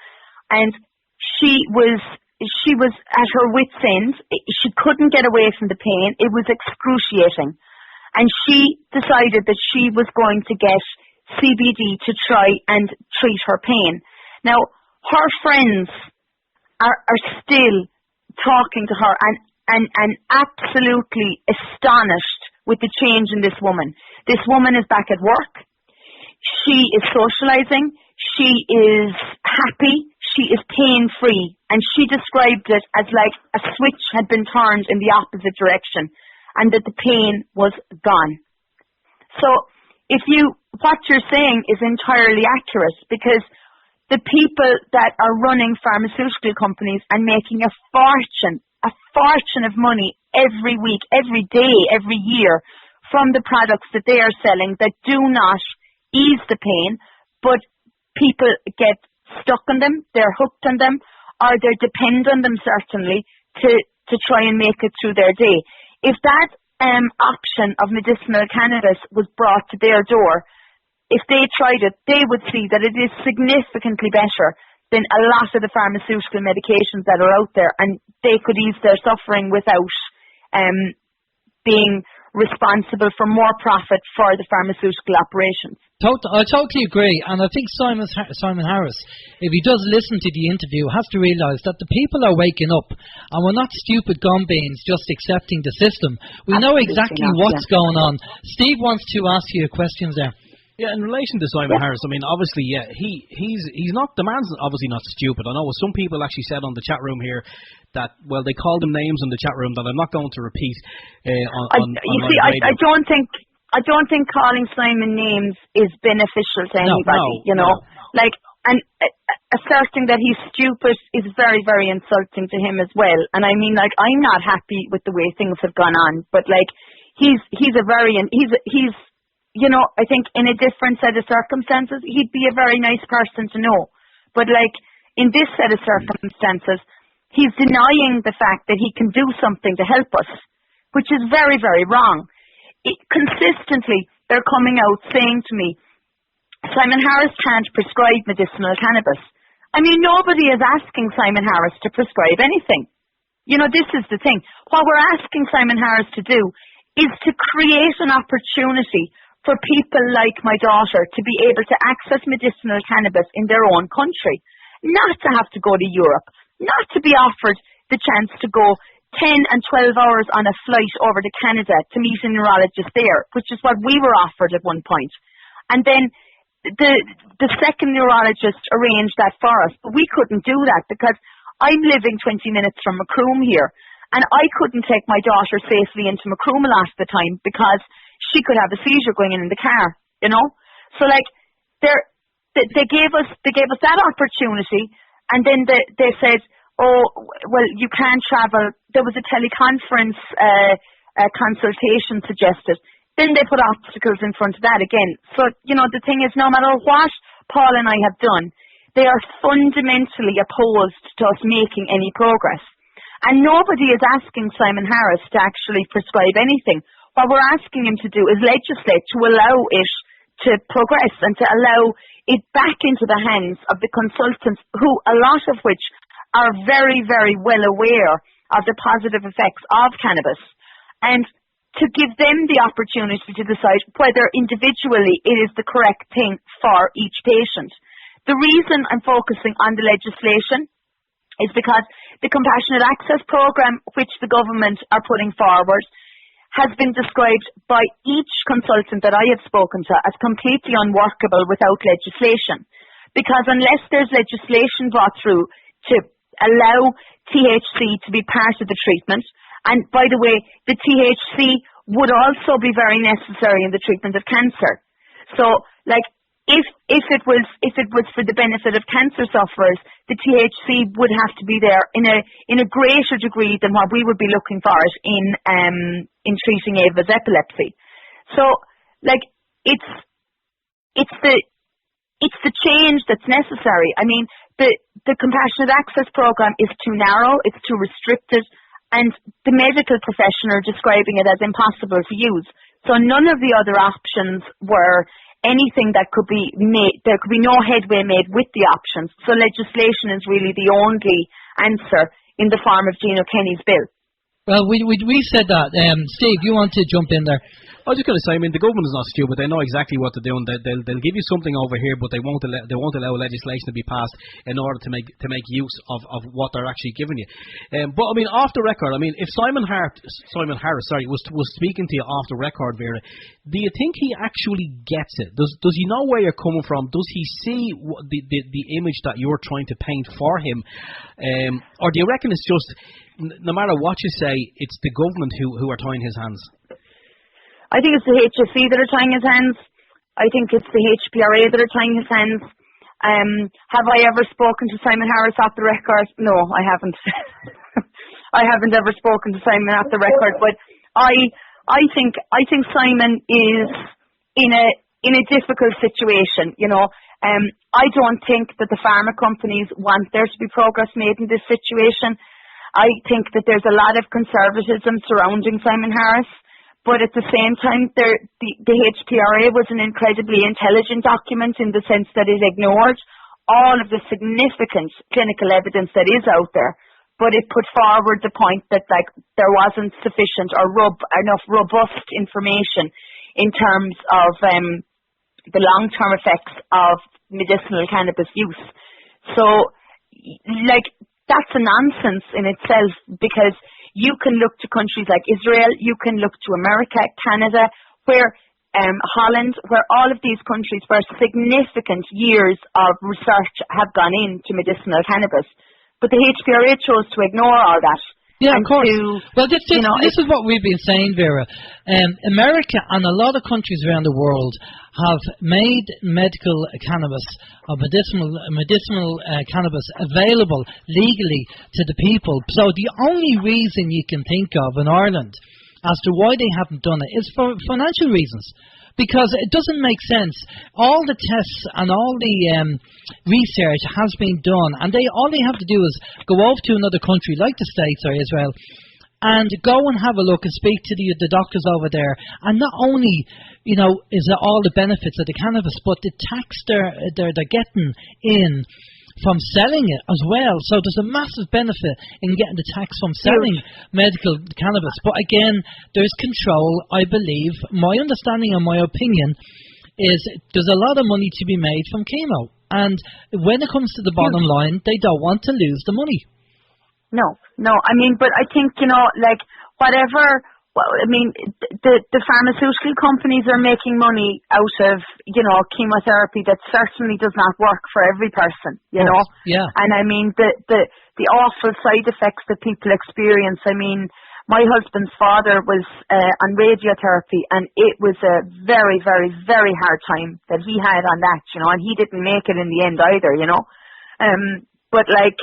and she was at her wit's end. She couldn't get away from the pain. It was excruciating, and she decided that she was going to get CBD to try and treat her pain. Now, her friends are still talking to her and absolutely astonished with the change in this woman. This woman is back at work. She is socializing. She is happy. She is pain-free. And she described it as like a switch had been turned in the opposite direction and that the pain was gone. So what you're saying is entirely accurate, because the people that are running pharmaceutical companies and making a fortune of money every week, every day, every year from the products that they are selling that do not ease the pain, but people get stuck on them, they're hooked on them, or they depend on them certainly to try and make it through their day. If that option of medicinal cannabis was brought to their door, if they tried it, they would see that it is significantly better than a lot of the pharmaceutical medications that are out there, and they could ease their suffering without being responsible for more profit for the pharmaceutical operations. I totally agree, and I think Simon Harris, if he does listen to the interview, has to realise that the people are waking up, and we're not stupid gumbeans just accepting the system. We know exactly what's going on. Steve wants to ask you questions there. Yeah, in relation to Simon Harris, I mean, obviously, yeah, he's not, the man's obviously not stupid. I know some people actually said on the chat room here that, well, they called him names in the chat room that I'm not going to repeat. I don't think calling Simon names is beneficial to anybody. Like, and asserting that he's stupid is very, very insulting to him as well. And I mean, like, I'm not happy with the way things have gone on, but like, he's I think in a different set of circumstances, he'd be a very nice person to know. But like, in this set of circumstances, he's denying the fact that he can do something to help us, which is very, very wrong. Consistently, they're coming out saying to me, Simon Harris can't prescribe medicinal cannabis. I mean, nobody is asking Simon Harris to prescribe anything. This is the thing. What we're asking Simon Harris to do is to create an opportunity for people like my daughter to be able to access medicinal cannabis in their own country, not to have to go to Europe, not to be offered the chance to go 10 and 12 hours on a flight over to Canada to meet a neurologist there, which is what we were offered at one point. And then the second neurologist arranged that for us, but we couldn't do that because I'm living 20 minutes from Macroom here, and I couldn't take my daughter safely into Macroom a lot of the time because she could have a seizure going in the car, So like, they gave us that opportunity, and then they said, oh, well, you can't travel. There was a teleconference consultation suggested. Then they put obstacles in front of that again. So, the thing is, no matter what Paul and I have done, they are fundamentally opposed to us making any progress. And nobody is asking Simon Harris to actually prescribe anything. What we're asking him to do is legislate to allow it to progress and to allow it back into the hands of the consultants, who a lot of which are very, very well aware of the positive effects of cannabis. And to give them the opportunity to decide whether individually it is the correct thing for each patient. The reason I'm focusing on the legislation is because the Compassionate Access Programme, which the government are putting forward, has been described by each consultant that I have spoken to as completely unworkable without legislation. Because unless there's legislation brought through to allow THC to be part of the treatment, and by the way, the THC would also be very necessary in the treatment of cancer. So, like, if it was for the benefit of cancer sufferers, the THC would have to be there in a greater degree than what we would be looking for it in treating Ava's epilepsy. So, like, it's the change that's necessary. I mean, the Compassionate Access Programme is too narrow, it's too restricted, and the medical profession are describing it as impossible to use. So none of the other options were anything that could be made. There could be no headway made with the options. So legislation is really the only answer in the form of Gino Kenny's bill. Well, we said that. Steve, you want to jump in there? I was just going to say, I mean, the government is not stupid. They know exactly what they're doing. They'll give you something over here, but they won't allow legislation to be passed in order to make use of what they're actually giving you. But I mean, off the record, I mean, if Simon Harris, was speaking to you off the record, Vera, do you think he actually gets it? Does he know where you're coming from? Does he see the image that you're trying to paint for him, or do you reckon it's just no matter what you say, it's the government who are tying his hands? I think it's the HSE that are tying his hands. I think it's the HPRA that are tying his hands. Have I ever spoken to Simon Harris off the record? No, I haven't. I haven't ever spoken to Simon off the record. But I think Simon is in a difficult situation. You know, I don't think that the pharma companies want there to be progress made in this situation. I think that there's a lot of conservatism surrounding Simon Harris. But at the same time, the HPRA was an incredibly intelligent document in the sense that it ignored all of the significant clinical evidence that is out there, but it put forward the point that, like, there wasn't sufficient or enough robust information in terms of the long-term effects of medicinal cannabis use. So, like, that's a nonsense in itself, because you can look to countries like Israel, you can look to America, Canada, where Holland, where all of these countries where significant years of research have gone into medicinal cannabis. But the HPRA chose to ignore all that. Yeah, of course. Well, this is what we've been saying, Vera. America and a lot of countries around the world have made medical cannabis or medicinal cannabis available legally to the people. So the only reason you can think of in Ireland as to why they haven't done it is for financial reasons. Because it doesn't make sense. All the tests and all the research has been done, and all they have to do is go over to another country like the States or Israel and go and have a look and speak to the doctors over there. And not only, you know, is it all the benefits of the cannabis, but the tax they're getting in from selling it as well. So there's a massive benefit in getting the tax from selling medical cannabis. But again, there's control, I believe. My understanding and my opinion is there's a lot of money to be made from chemo. And when it comes to the bottom line, they don't want to lose the money. No. I mean, but I think, you know, like, whatever... Well, I mean, the pharmaceutical companies are making money out of, you know, chemotherapy that certainly does not work for every person, you know. Yeah. And I mean, the awful side effects that people experience. I mean, my husband's father was on radiotherapy, and it was a very, very, very hard time that he had on that, you know, and he didn't make it in the end either, you know. But like,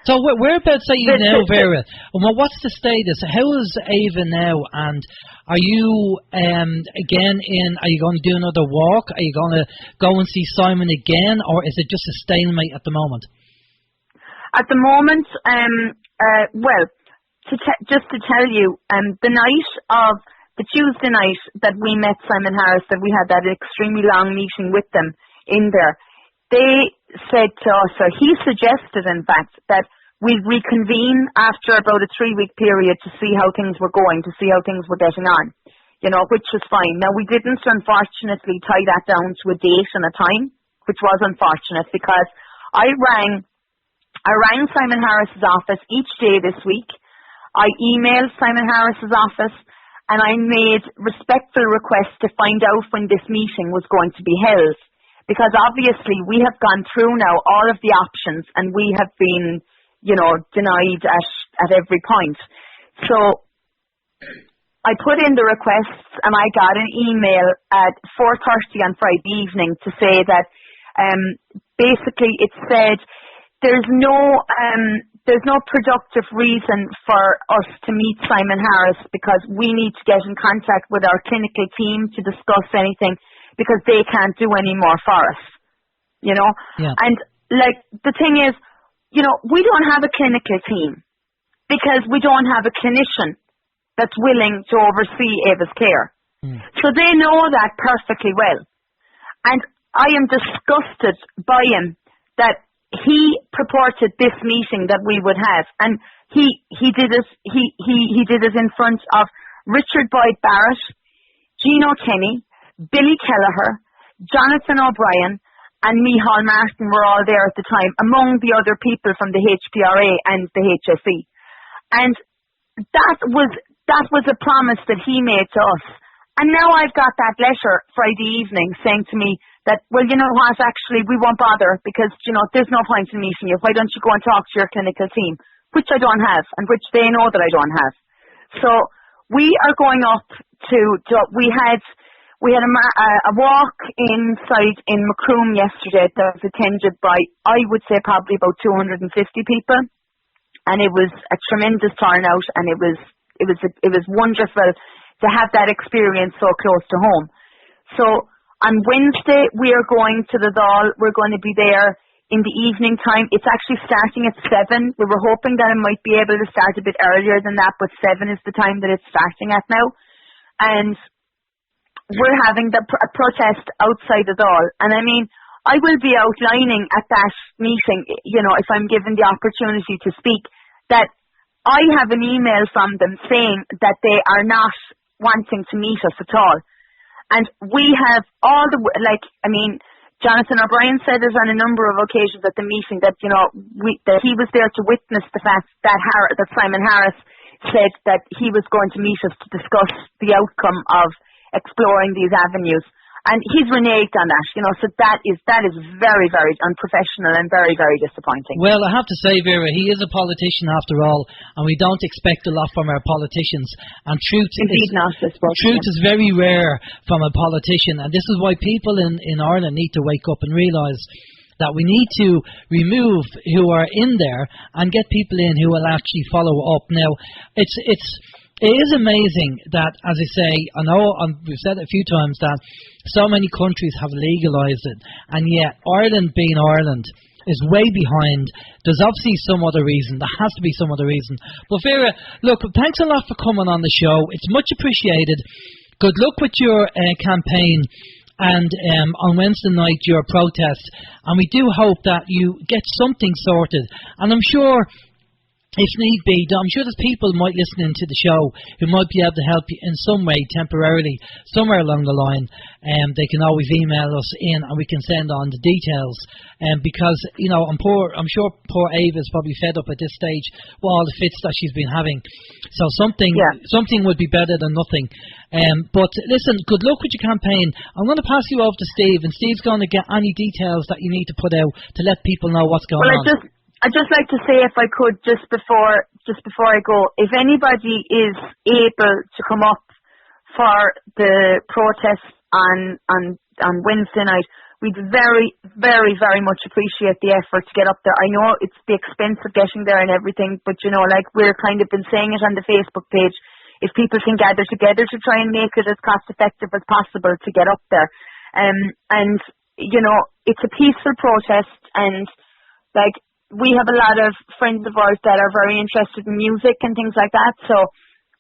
so whereabouts are you now, Vera? What's the status? How is Ava now? And are you again are you going to do another walk? Are you going to go and see Simon again, or is it just a stalemate at the moment? At the moment, well, just to tell you, the Tuesday night that we met Simon Harris, that we had that extremely long meeting with them in there, they said to us, or he suggested, in fact, that we'd reconvene after about a 3-week period to see how things were going, to see how things were getting on, which was fine. Now, we didn't, unfortunately, tie that down to a date and a time, which was unfortunate, because I rang Simon Harris's office each day this week. I emailed Simon Harris's office, and I made respectful requests to find out when this meeting was going to be held, because obviously we have gone through now all of the options, and we have been, denied at every point. So I put in the requests, and I got an email at 4:30 on Friday evening to say that basically it said there's no productive reason for us to meet Simon Harris because we need to get in contact with our clinical team to discuss anything because they can't do any more for us, Yeah. And the thing is, we don't have a clinical team because we don't have a clinician that's willing to oversee Ava's care. So they know that perfectly well. And I am disgusted by him that he purported this meeting that we would have, and he did it. He did it in front of Richard Boyd Barrett, Gino Kenny, Billy Kelleher, Jonathan O'Brien, and Micheál Martin were all there at the time, among the other people from the HPRA and the HSE. And that was a promise that he made to us. And now I've got that letter Friday evening saying to me that, well, you know what, actually, we won't bother because, there's no point in meeting you. Why don't you go and talk to your clinical team, which I don't have and which they know that I don't have. So we are going up to we had a walk inside in Macroom yesterday that was attended by, I would say, probably about 250 people. And it was a tremendous turnout, and it was wonderful to have that experience so close to home. So on Wednesday, we are going to the Dail. We're going to be there in the evening time. It's actually starting at 7. We were hoping that it might be able to start a bit earlier than that, but 7 is the time that it's starting at now. And we're having a protest outside the Dail. And I mean, I will be outlining at that meeting, if I'm given the opportunity to speak, that I have an email from them saying that they are not wanting to meet us at all. And we have all Jonathan O'Brien said this on a number of occasions at the meeting that, that he was there to witness the fact that Simon Harris said that he was going to meet us to discuss the outcome of exploring these avenues. And he's reneged on that, so that is very, very unprofessional and very, very disappointing. Well, I have to say, Vera, he is a politician after all, and we don't expect a lot from our politicians. And truth is very rare from a politician, and this is why people in Ireland need to wake up and realise that we need to remove who are in there and get people in who will actually follow up. Now, it is amazing that, as I say, I know we've said it a few times that so many countries have legalised it, and yet Ireland being Ireland is way behind. There's obviously some other reason. There has to be some other reason. But Vera, look, thanks a lot for coming on the show. It's much appreciated. Good luck with your campaign and on Wednesday night your protest. And we do hope that you get something sorted. And I'm sure, if need be, I'm sure there's people might listening to the show who might be able to help you in some way temporarily, somewhere along the line. They can always email us in and we can send on the details. Because, I'm sure poor Ava is probably fed up at this stage with all the fits that she's been having. So something would be better than nothing. But listen, good luck with your campaign. I'm going to pass you over to Steve, and Steve's going to get any details that you need to put out to let people know what's going on. I'd just like to say, if I could, just before I go, if anybody is able to come up for the protest on Wednesday night, we'd very, very, very much appreciate the effort to get up there. I know it's the expense of getting there and everything, but we're kind of been saying it on the Facebook page, if people can gather together to try and make it as cost effective as possible to get up there. And it's a peaceful protest, and we have a lot of friends of ours that are very interested in music and things like that. So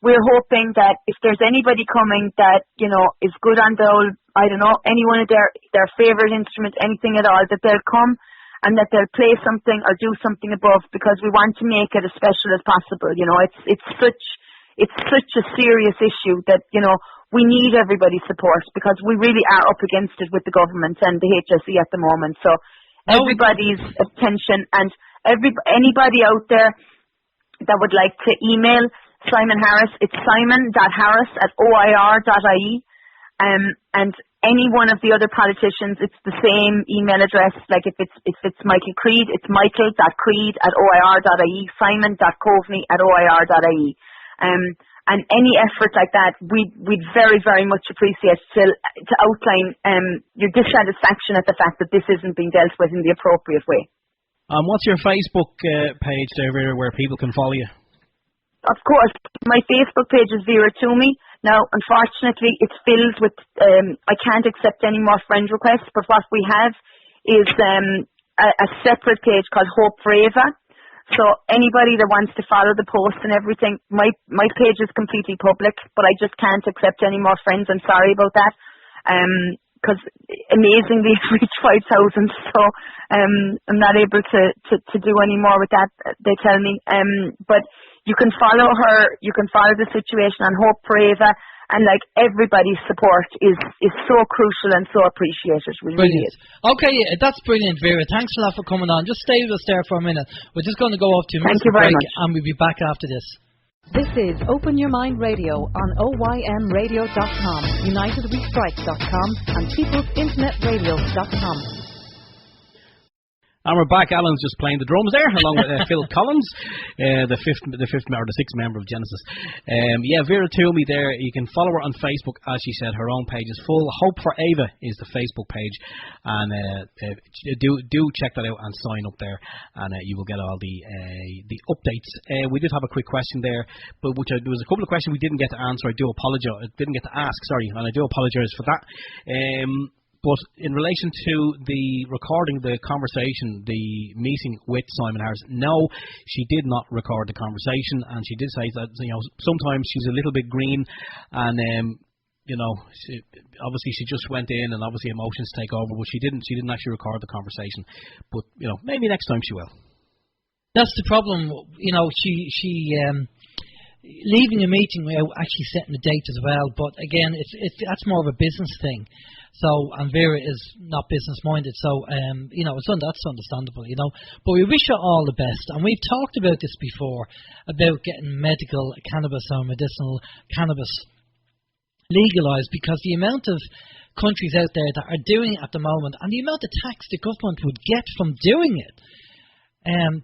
we're hoping that if there's anybody coming that, is good on the whole, I don't know, any one of their favourite instruments, anything at all, that they'll come and that they'll play something or do something above, because we want to make it as special as possible. You know, it's such a serious issue that, you know, we need everybody's support, because we really are up against it with the government and the HSE at the moment. So everybody's attention, and anybody out there that would like to email Simon Harris, it's simon.harris@oir.ie. And any one of the other politicians, it's the same email address. Like if it's Michael Creed, it's michael.creed@oir.ie, simon.coveney@oir.ie. And any effort like that, we'd very, very much appreciate to outline your dissatisfaction at the fact that this isn't being dealt with in the appropriate way. What's your Facebook page there, where people can follow you? Of course, my Facebook page is Vera Twomey. Now, unfortunately, it's filled with, I can't accept any more friend requests, but what we have is a separate page called Hope for Ava. So anybody that wants to follow the post and everything, my page is completely public, but I just can't accept any more friends. I'm sorry about that. Because amazingly it's reached 5,000, so I'm not able to do any more with that, they tell me. But you can follow her, you can follow the situation on Hope for Ava, and like everybody's support is so crucial and so appreciated. Really is. Okay, that's brilliant, Vera. Thanks a lot for coming on. Just stay with us there for a minute. We're just going to go off to a Thank you very much. and we'll be back after this. This is Open Your Mind Radio on OYMradio.com, UnitedWeStrike.com and PeoplesInternetRadio.com. And we're back. Alan's just playing the drums there, along with Phil Collins, the sixth member of Genesis. Vera Twomey there. You can follow her on Facebook. As she said, her own page is full. Hope for Ava is the Facebook page, and do check that out and sign up there, and you will get all the updates. We did have a quick question there, but there was a couple of questions we didn't get to answer. I do apologize. Didn't get to ask. Sorry, and I do apologize for that. But in relation to the recording the conversation, the meeting with Simon Harris, no, she did not record the conversation, and she did say that, you know, sometimes she's a little bit green, and you know, obviously she just went in, and obviously emotions take over, but she didn't actually record the conversation. But you know, maybe next time she will. That's the problem. You know, she leaving a meeting without actually setting a date as well. But again, that's more of a business thing. So, and Vera is not business minded, so you know, that's understandable, you know. But we wish her all the best, and we've talked about this before about getting medical cannabis or medicinal cannabis legalized, because the amount of countries out there that are doing it at the moment, and the amount of tax the government would get from doing it,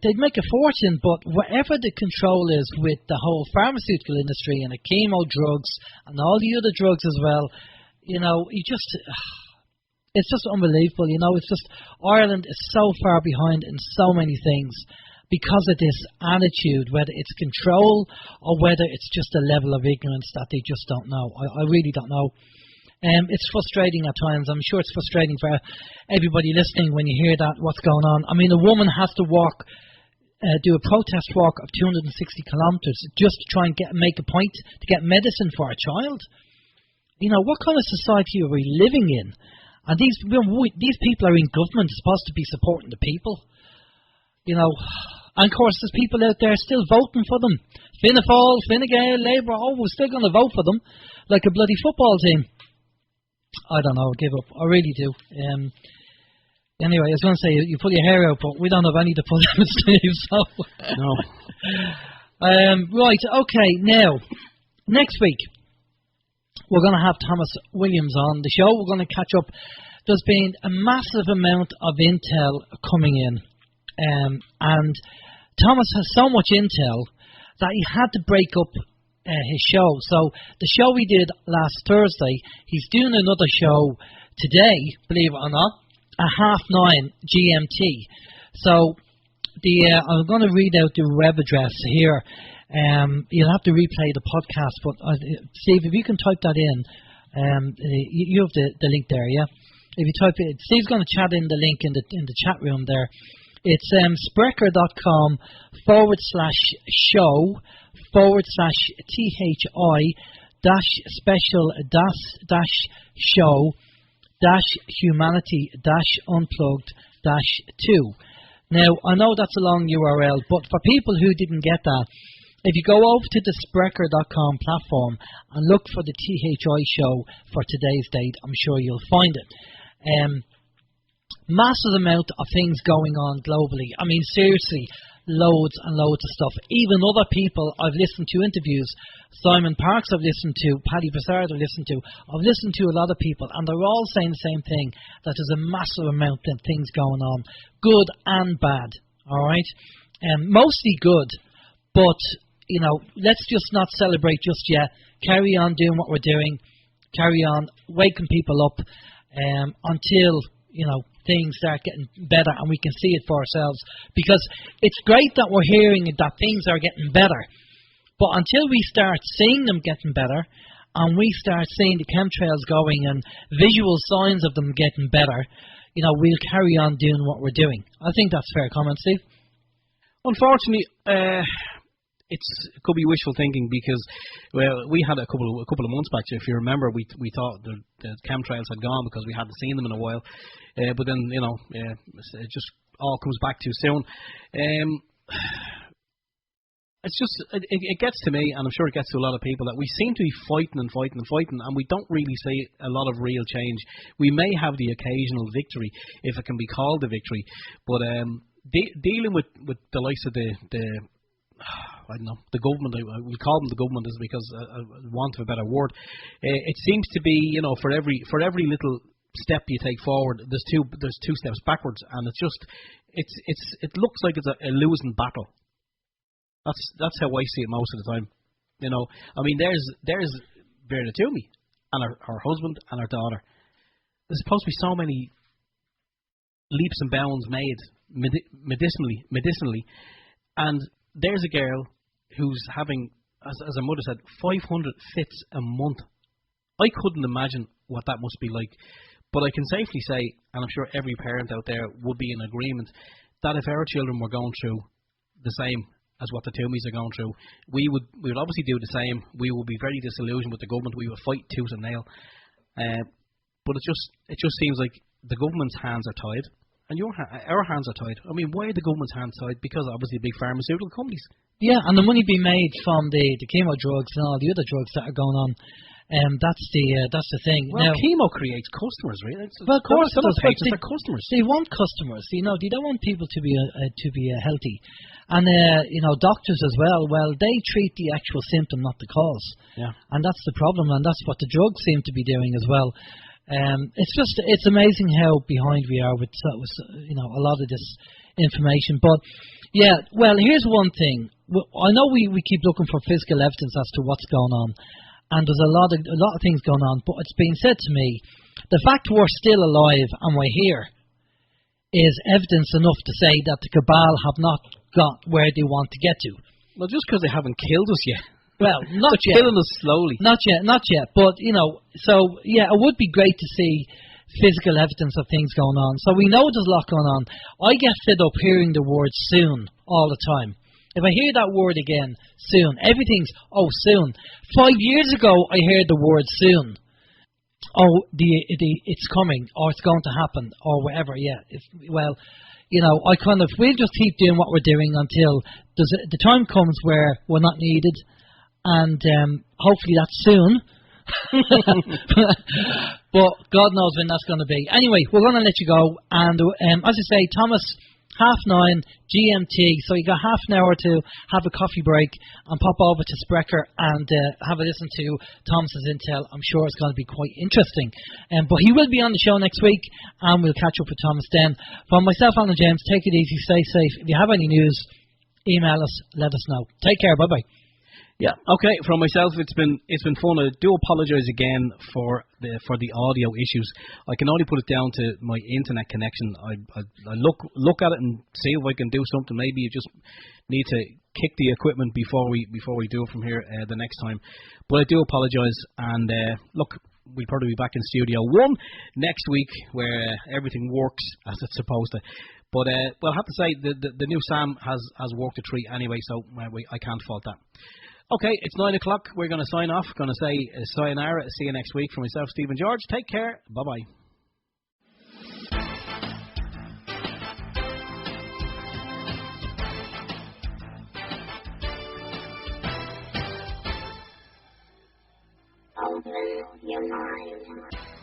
they'd make a fortune. But whatever the control is with the whole pharmaceutical industry and the chemo drugs and all the other drugs as well, you know, it's just unbelievable. You know, it's just Ireland is so far behind in so many things because of this attitude, whether it's control or whether it's just a level of ignorance that they just don't know. I really don't know. It's frustrating at times. I'm sure it's frustrating for everybody listening when you hear that, what's going on. I mean, a woman has to walk, do a protest walk of 260 kilometres just to try and make a point to get medicine for a child. You know, what kind of society are we living in? And these people are in government, supposed to be supporting the people. You know, and of course there's people out there still voting for them. Fianna Fáil, Fine Gael, Labour, we're still going to vote for them like a bloody football team. I don't know, I give up. I really do. Anyway, I was going to say, you pull your hair out, but we don't have any to pull out, Steve, so... No. Right, okay, now, next week, we're going to have Thomas Williams on the show. We're going to catch up. There's been a massive amount of intel coming in. And Thomas has so much intel that he had to break up his show. So the show we did last Thursday, he's doing another show today, believe it or not, at 9:30 GMT. So I'm going to read out the web address here. You'll have to replay the podcast, but Steve, if you can type that in, you have the link there, yeah? If you type it, Steve's going to chat in the link in the chat room there. It's spreaker.com/show/THI-special-show-humanity-unplugged-2. Now, I know that's a long URL, but for people who didn't get that, if you go over to the Sprecher.com platform and look for the THI show for today's date, I'm sure you'll find it. Massive amount of things going on globally. I mean, seriously, loads and loads of stuff. Even other people I've listened to interviews, Simon Parks I've listened to, Paddy Brassard I've listened to, I've listened to a lot of people, and they're all saying the same thing, that there's a massive amount of things going on, good and bad, alright? Mostly good, but, you know, let's just not celebrate just yet. Carry on doing what we're doing, carry on waking people up until, you know, things start getting better and we can see it for ourselves. Because it's great that we're hearing that things are getting better, but until we start seeing them getting better and we start seeing the chemtrails going and visual signs of them getting better, you know, we'll carry on doing what we're doing. I think that's fair comment, Steve. Unfortunately, it could be wishful thinking because, well, we had a couple of months back. If you remember, we thought the chemtrails had gone because we hadn't seen them in a while. But then, you know, it just all comes back too soon. It's just, it gets to me, and I'm sure it gets to a lot of people, that we seem to be fighting, and we don't really see a lot of real change. We may have the occasional victory, if it can be called a victory, but dealing with the likes of I don't know, the government, we'll call them the government is because I want a better word. It seems to be, you know, for every little step you take forward, there's two steps backwards, and it looks like it's a losing battle. That's how I see it most of the time. You know, I mean, there's Vera Twomey and her husband and her daughter. There's supposed to be so many leaps and bounds made medicinally, and there's a girl who's having, as her mother said, 500 fits a month. I couldn't imagine what that must be like. But I can safely say, and I'm sure every parent out there would be in agreement, that if our children were going through the same as what the Toomeys are going through, we would obviously do the same. We would be very disillusioned with the government. We would fight tooth and nail. But it just seems like the government's hands are tied. And our hands are tied. I mean, why are the government's hands tied? Because obviously big pharmaceutical companies. Yeah, and the money being made from the chemo drugs and all the other drugs that are going on. That's the thing. Well, now, chemo creates customers, right? Well, of course, patients are customers. They want customers. You know, they don't want people to be healthy. And you know, doctors as well. Well, they treat the actual symptom, not the cause. Yeah. And that's the problem, and that's what the drugs seem to be doing as well. It's amazing how behind we are with you know, a lot of this information. But yeah, well, here's one thing. I know we keep looking for physical evidence as to what's going on, and there's a lot of things going on. But it's been said to me, the fact we're still alive and we're here is evidence enough to say that the cabal have not got where they want to get to. Well, just because they haven't killed us yet. Well, not They're yet. killing us slowly. Not yet. But, you know, so, yeah, it would be great to see physical evidence of things going on. So we know there's a lot going on. I get fed up hearing the word soon all the time. If I hear that word again, soon, everything's, soon. 5 years ago, I heard the word soon. It's coming, or it's going to happen, or whatever, yeah. Well, you know, we'll just keep doing what we're doing until the time comes where we're not needed. And hopefully that's soon. But God knows when that's going to be. Anyway, we're going to let you go. And as I say, Thomas, 9:30 GMT. So you got half an hour to have a coffee break and pop over to Sprecher and have a listen to Thomas's intel. I'm sure it's going to be quite interesting. But he will be on the show next week, and we'll catch up with Thomas then. From myself, Alan James, take it easy, stay safe. If you have any news, email us, let us know. Take care. Bye-bye. Yeah, okay. From myself, it's been fun. I do apologise again for the audio issues. I can only put it down to my internet connection. I look at it and see if I can do something. Maybe you just need to kick the equipment before we do it from here the next time. But I do apologise, and look, we'll probably be back in Studio 1 next week where everything works as it's supposed to. But well, I have to say the new Sam has worked a treat anyway, so I can't fault that. Okay, it's 9 o'clock. We're going to sign off. Going to say sayonara. See you next week. From myself, Stephen George. Take care. Bye-bye. Open your mind.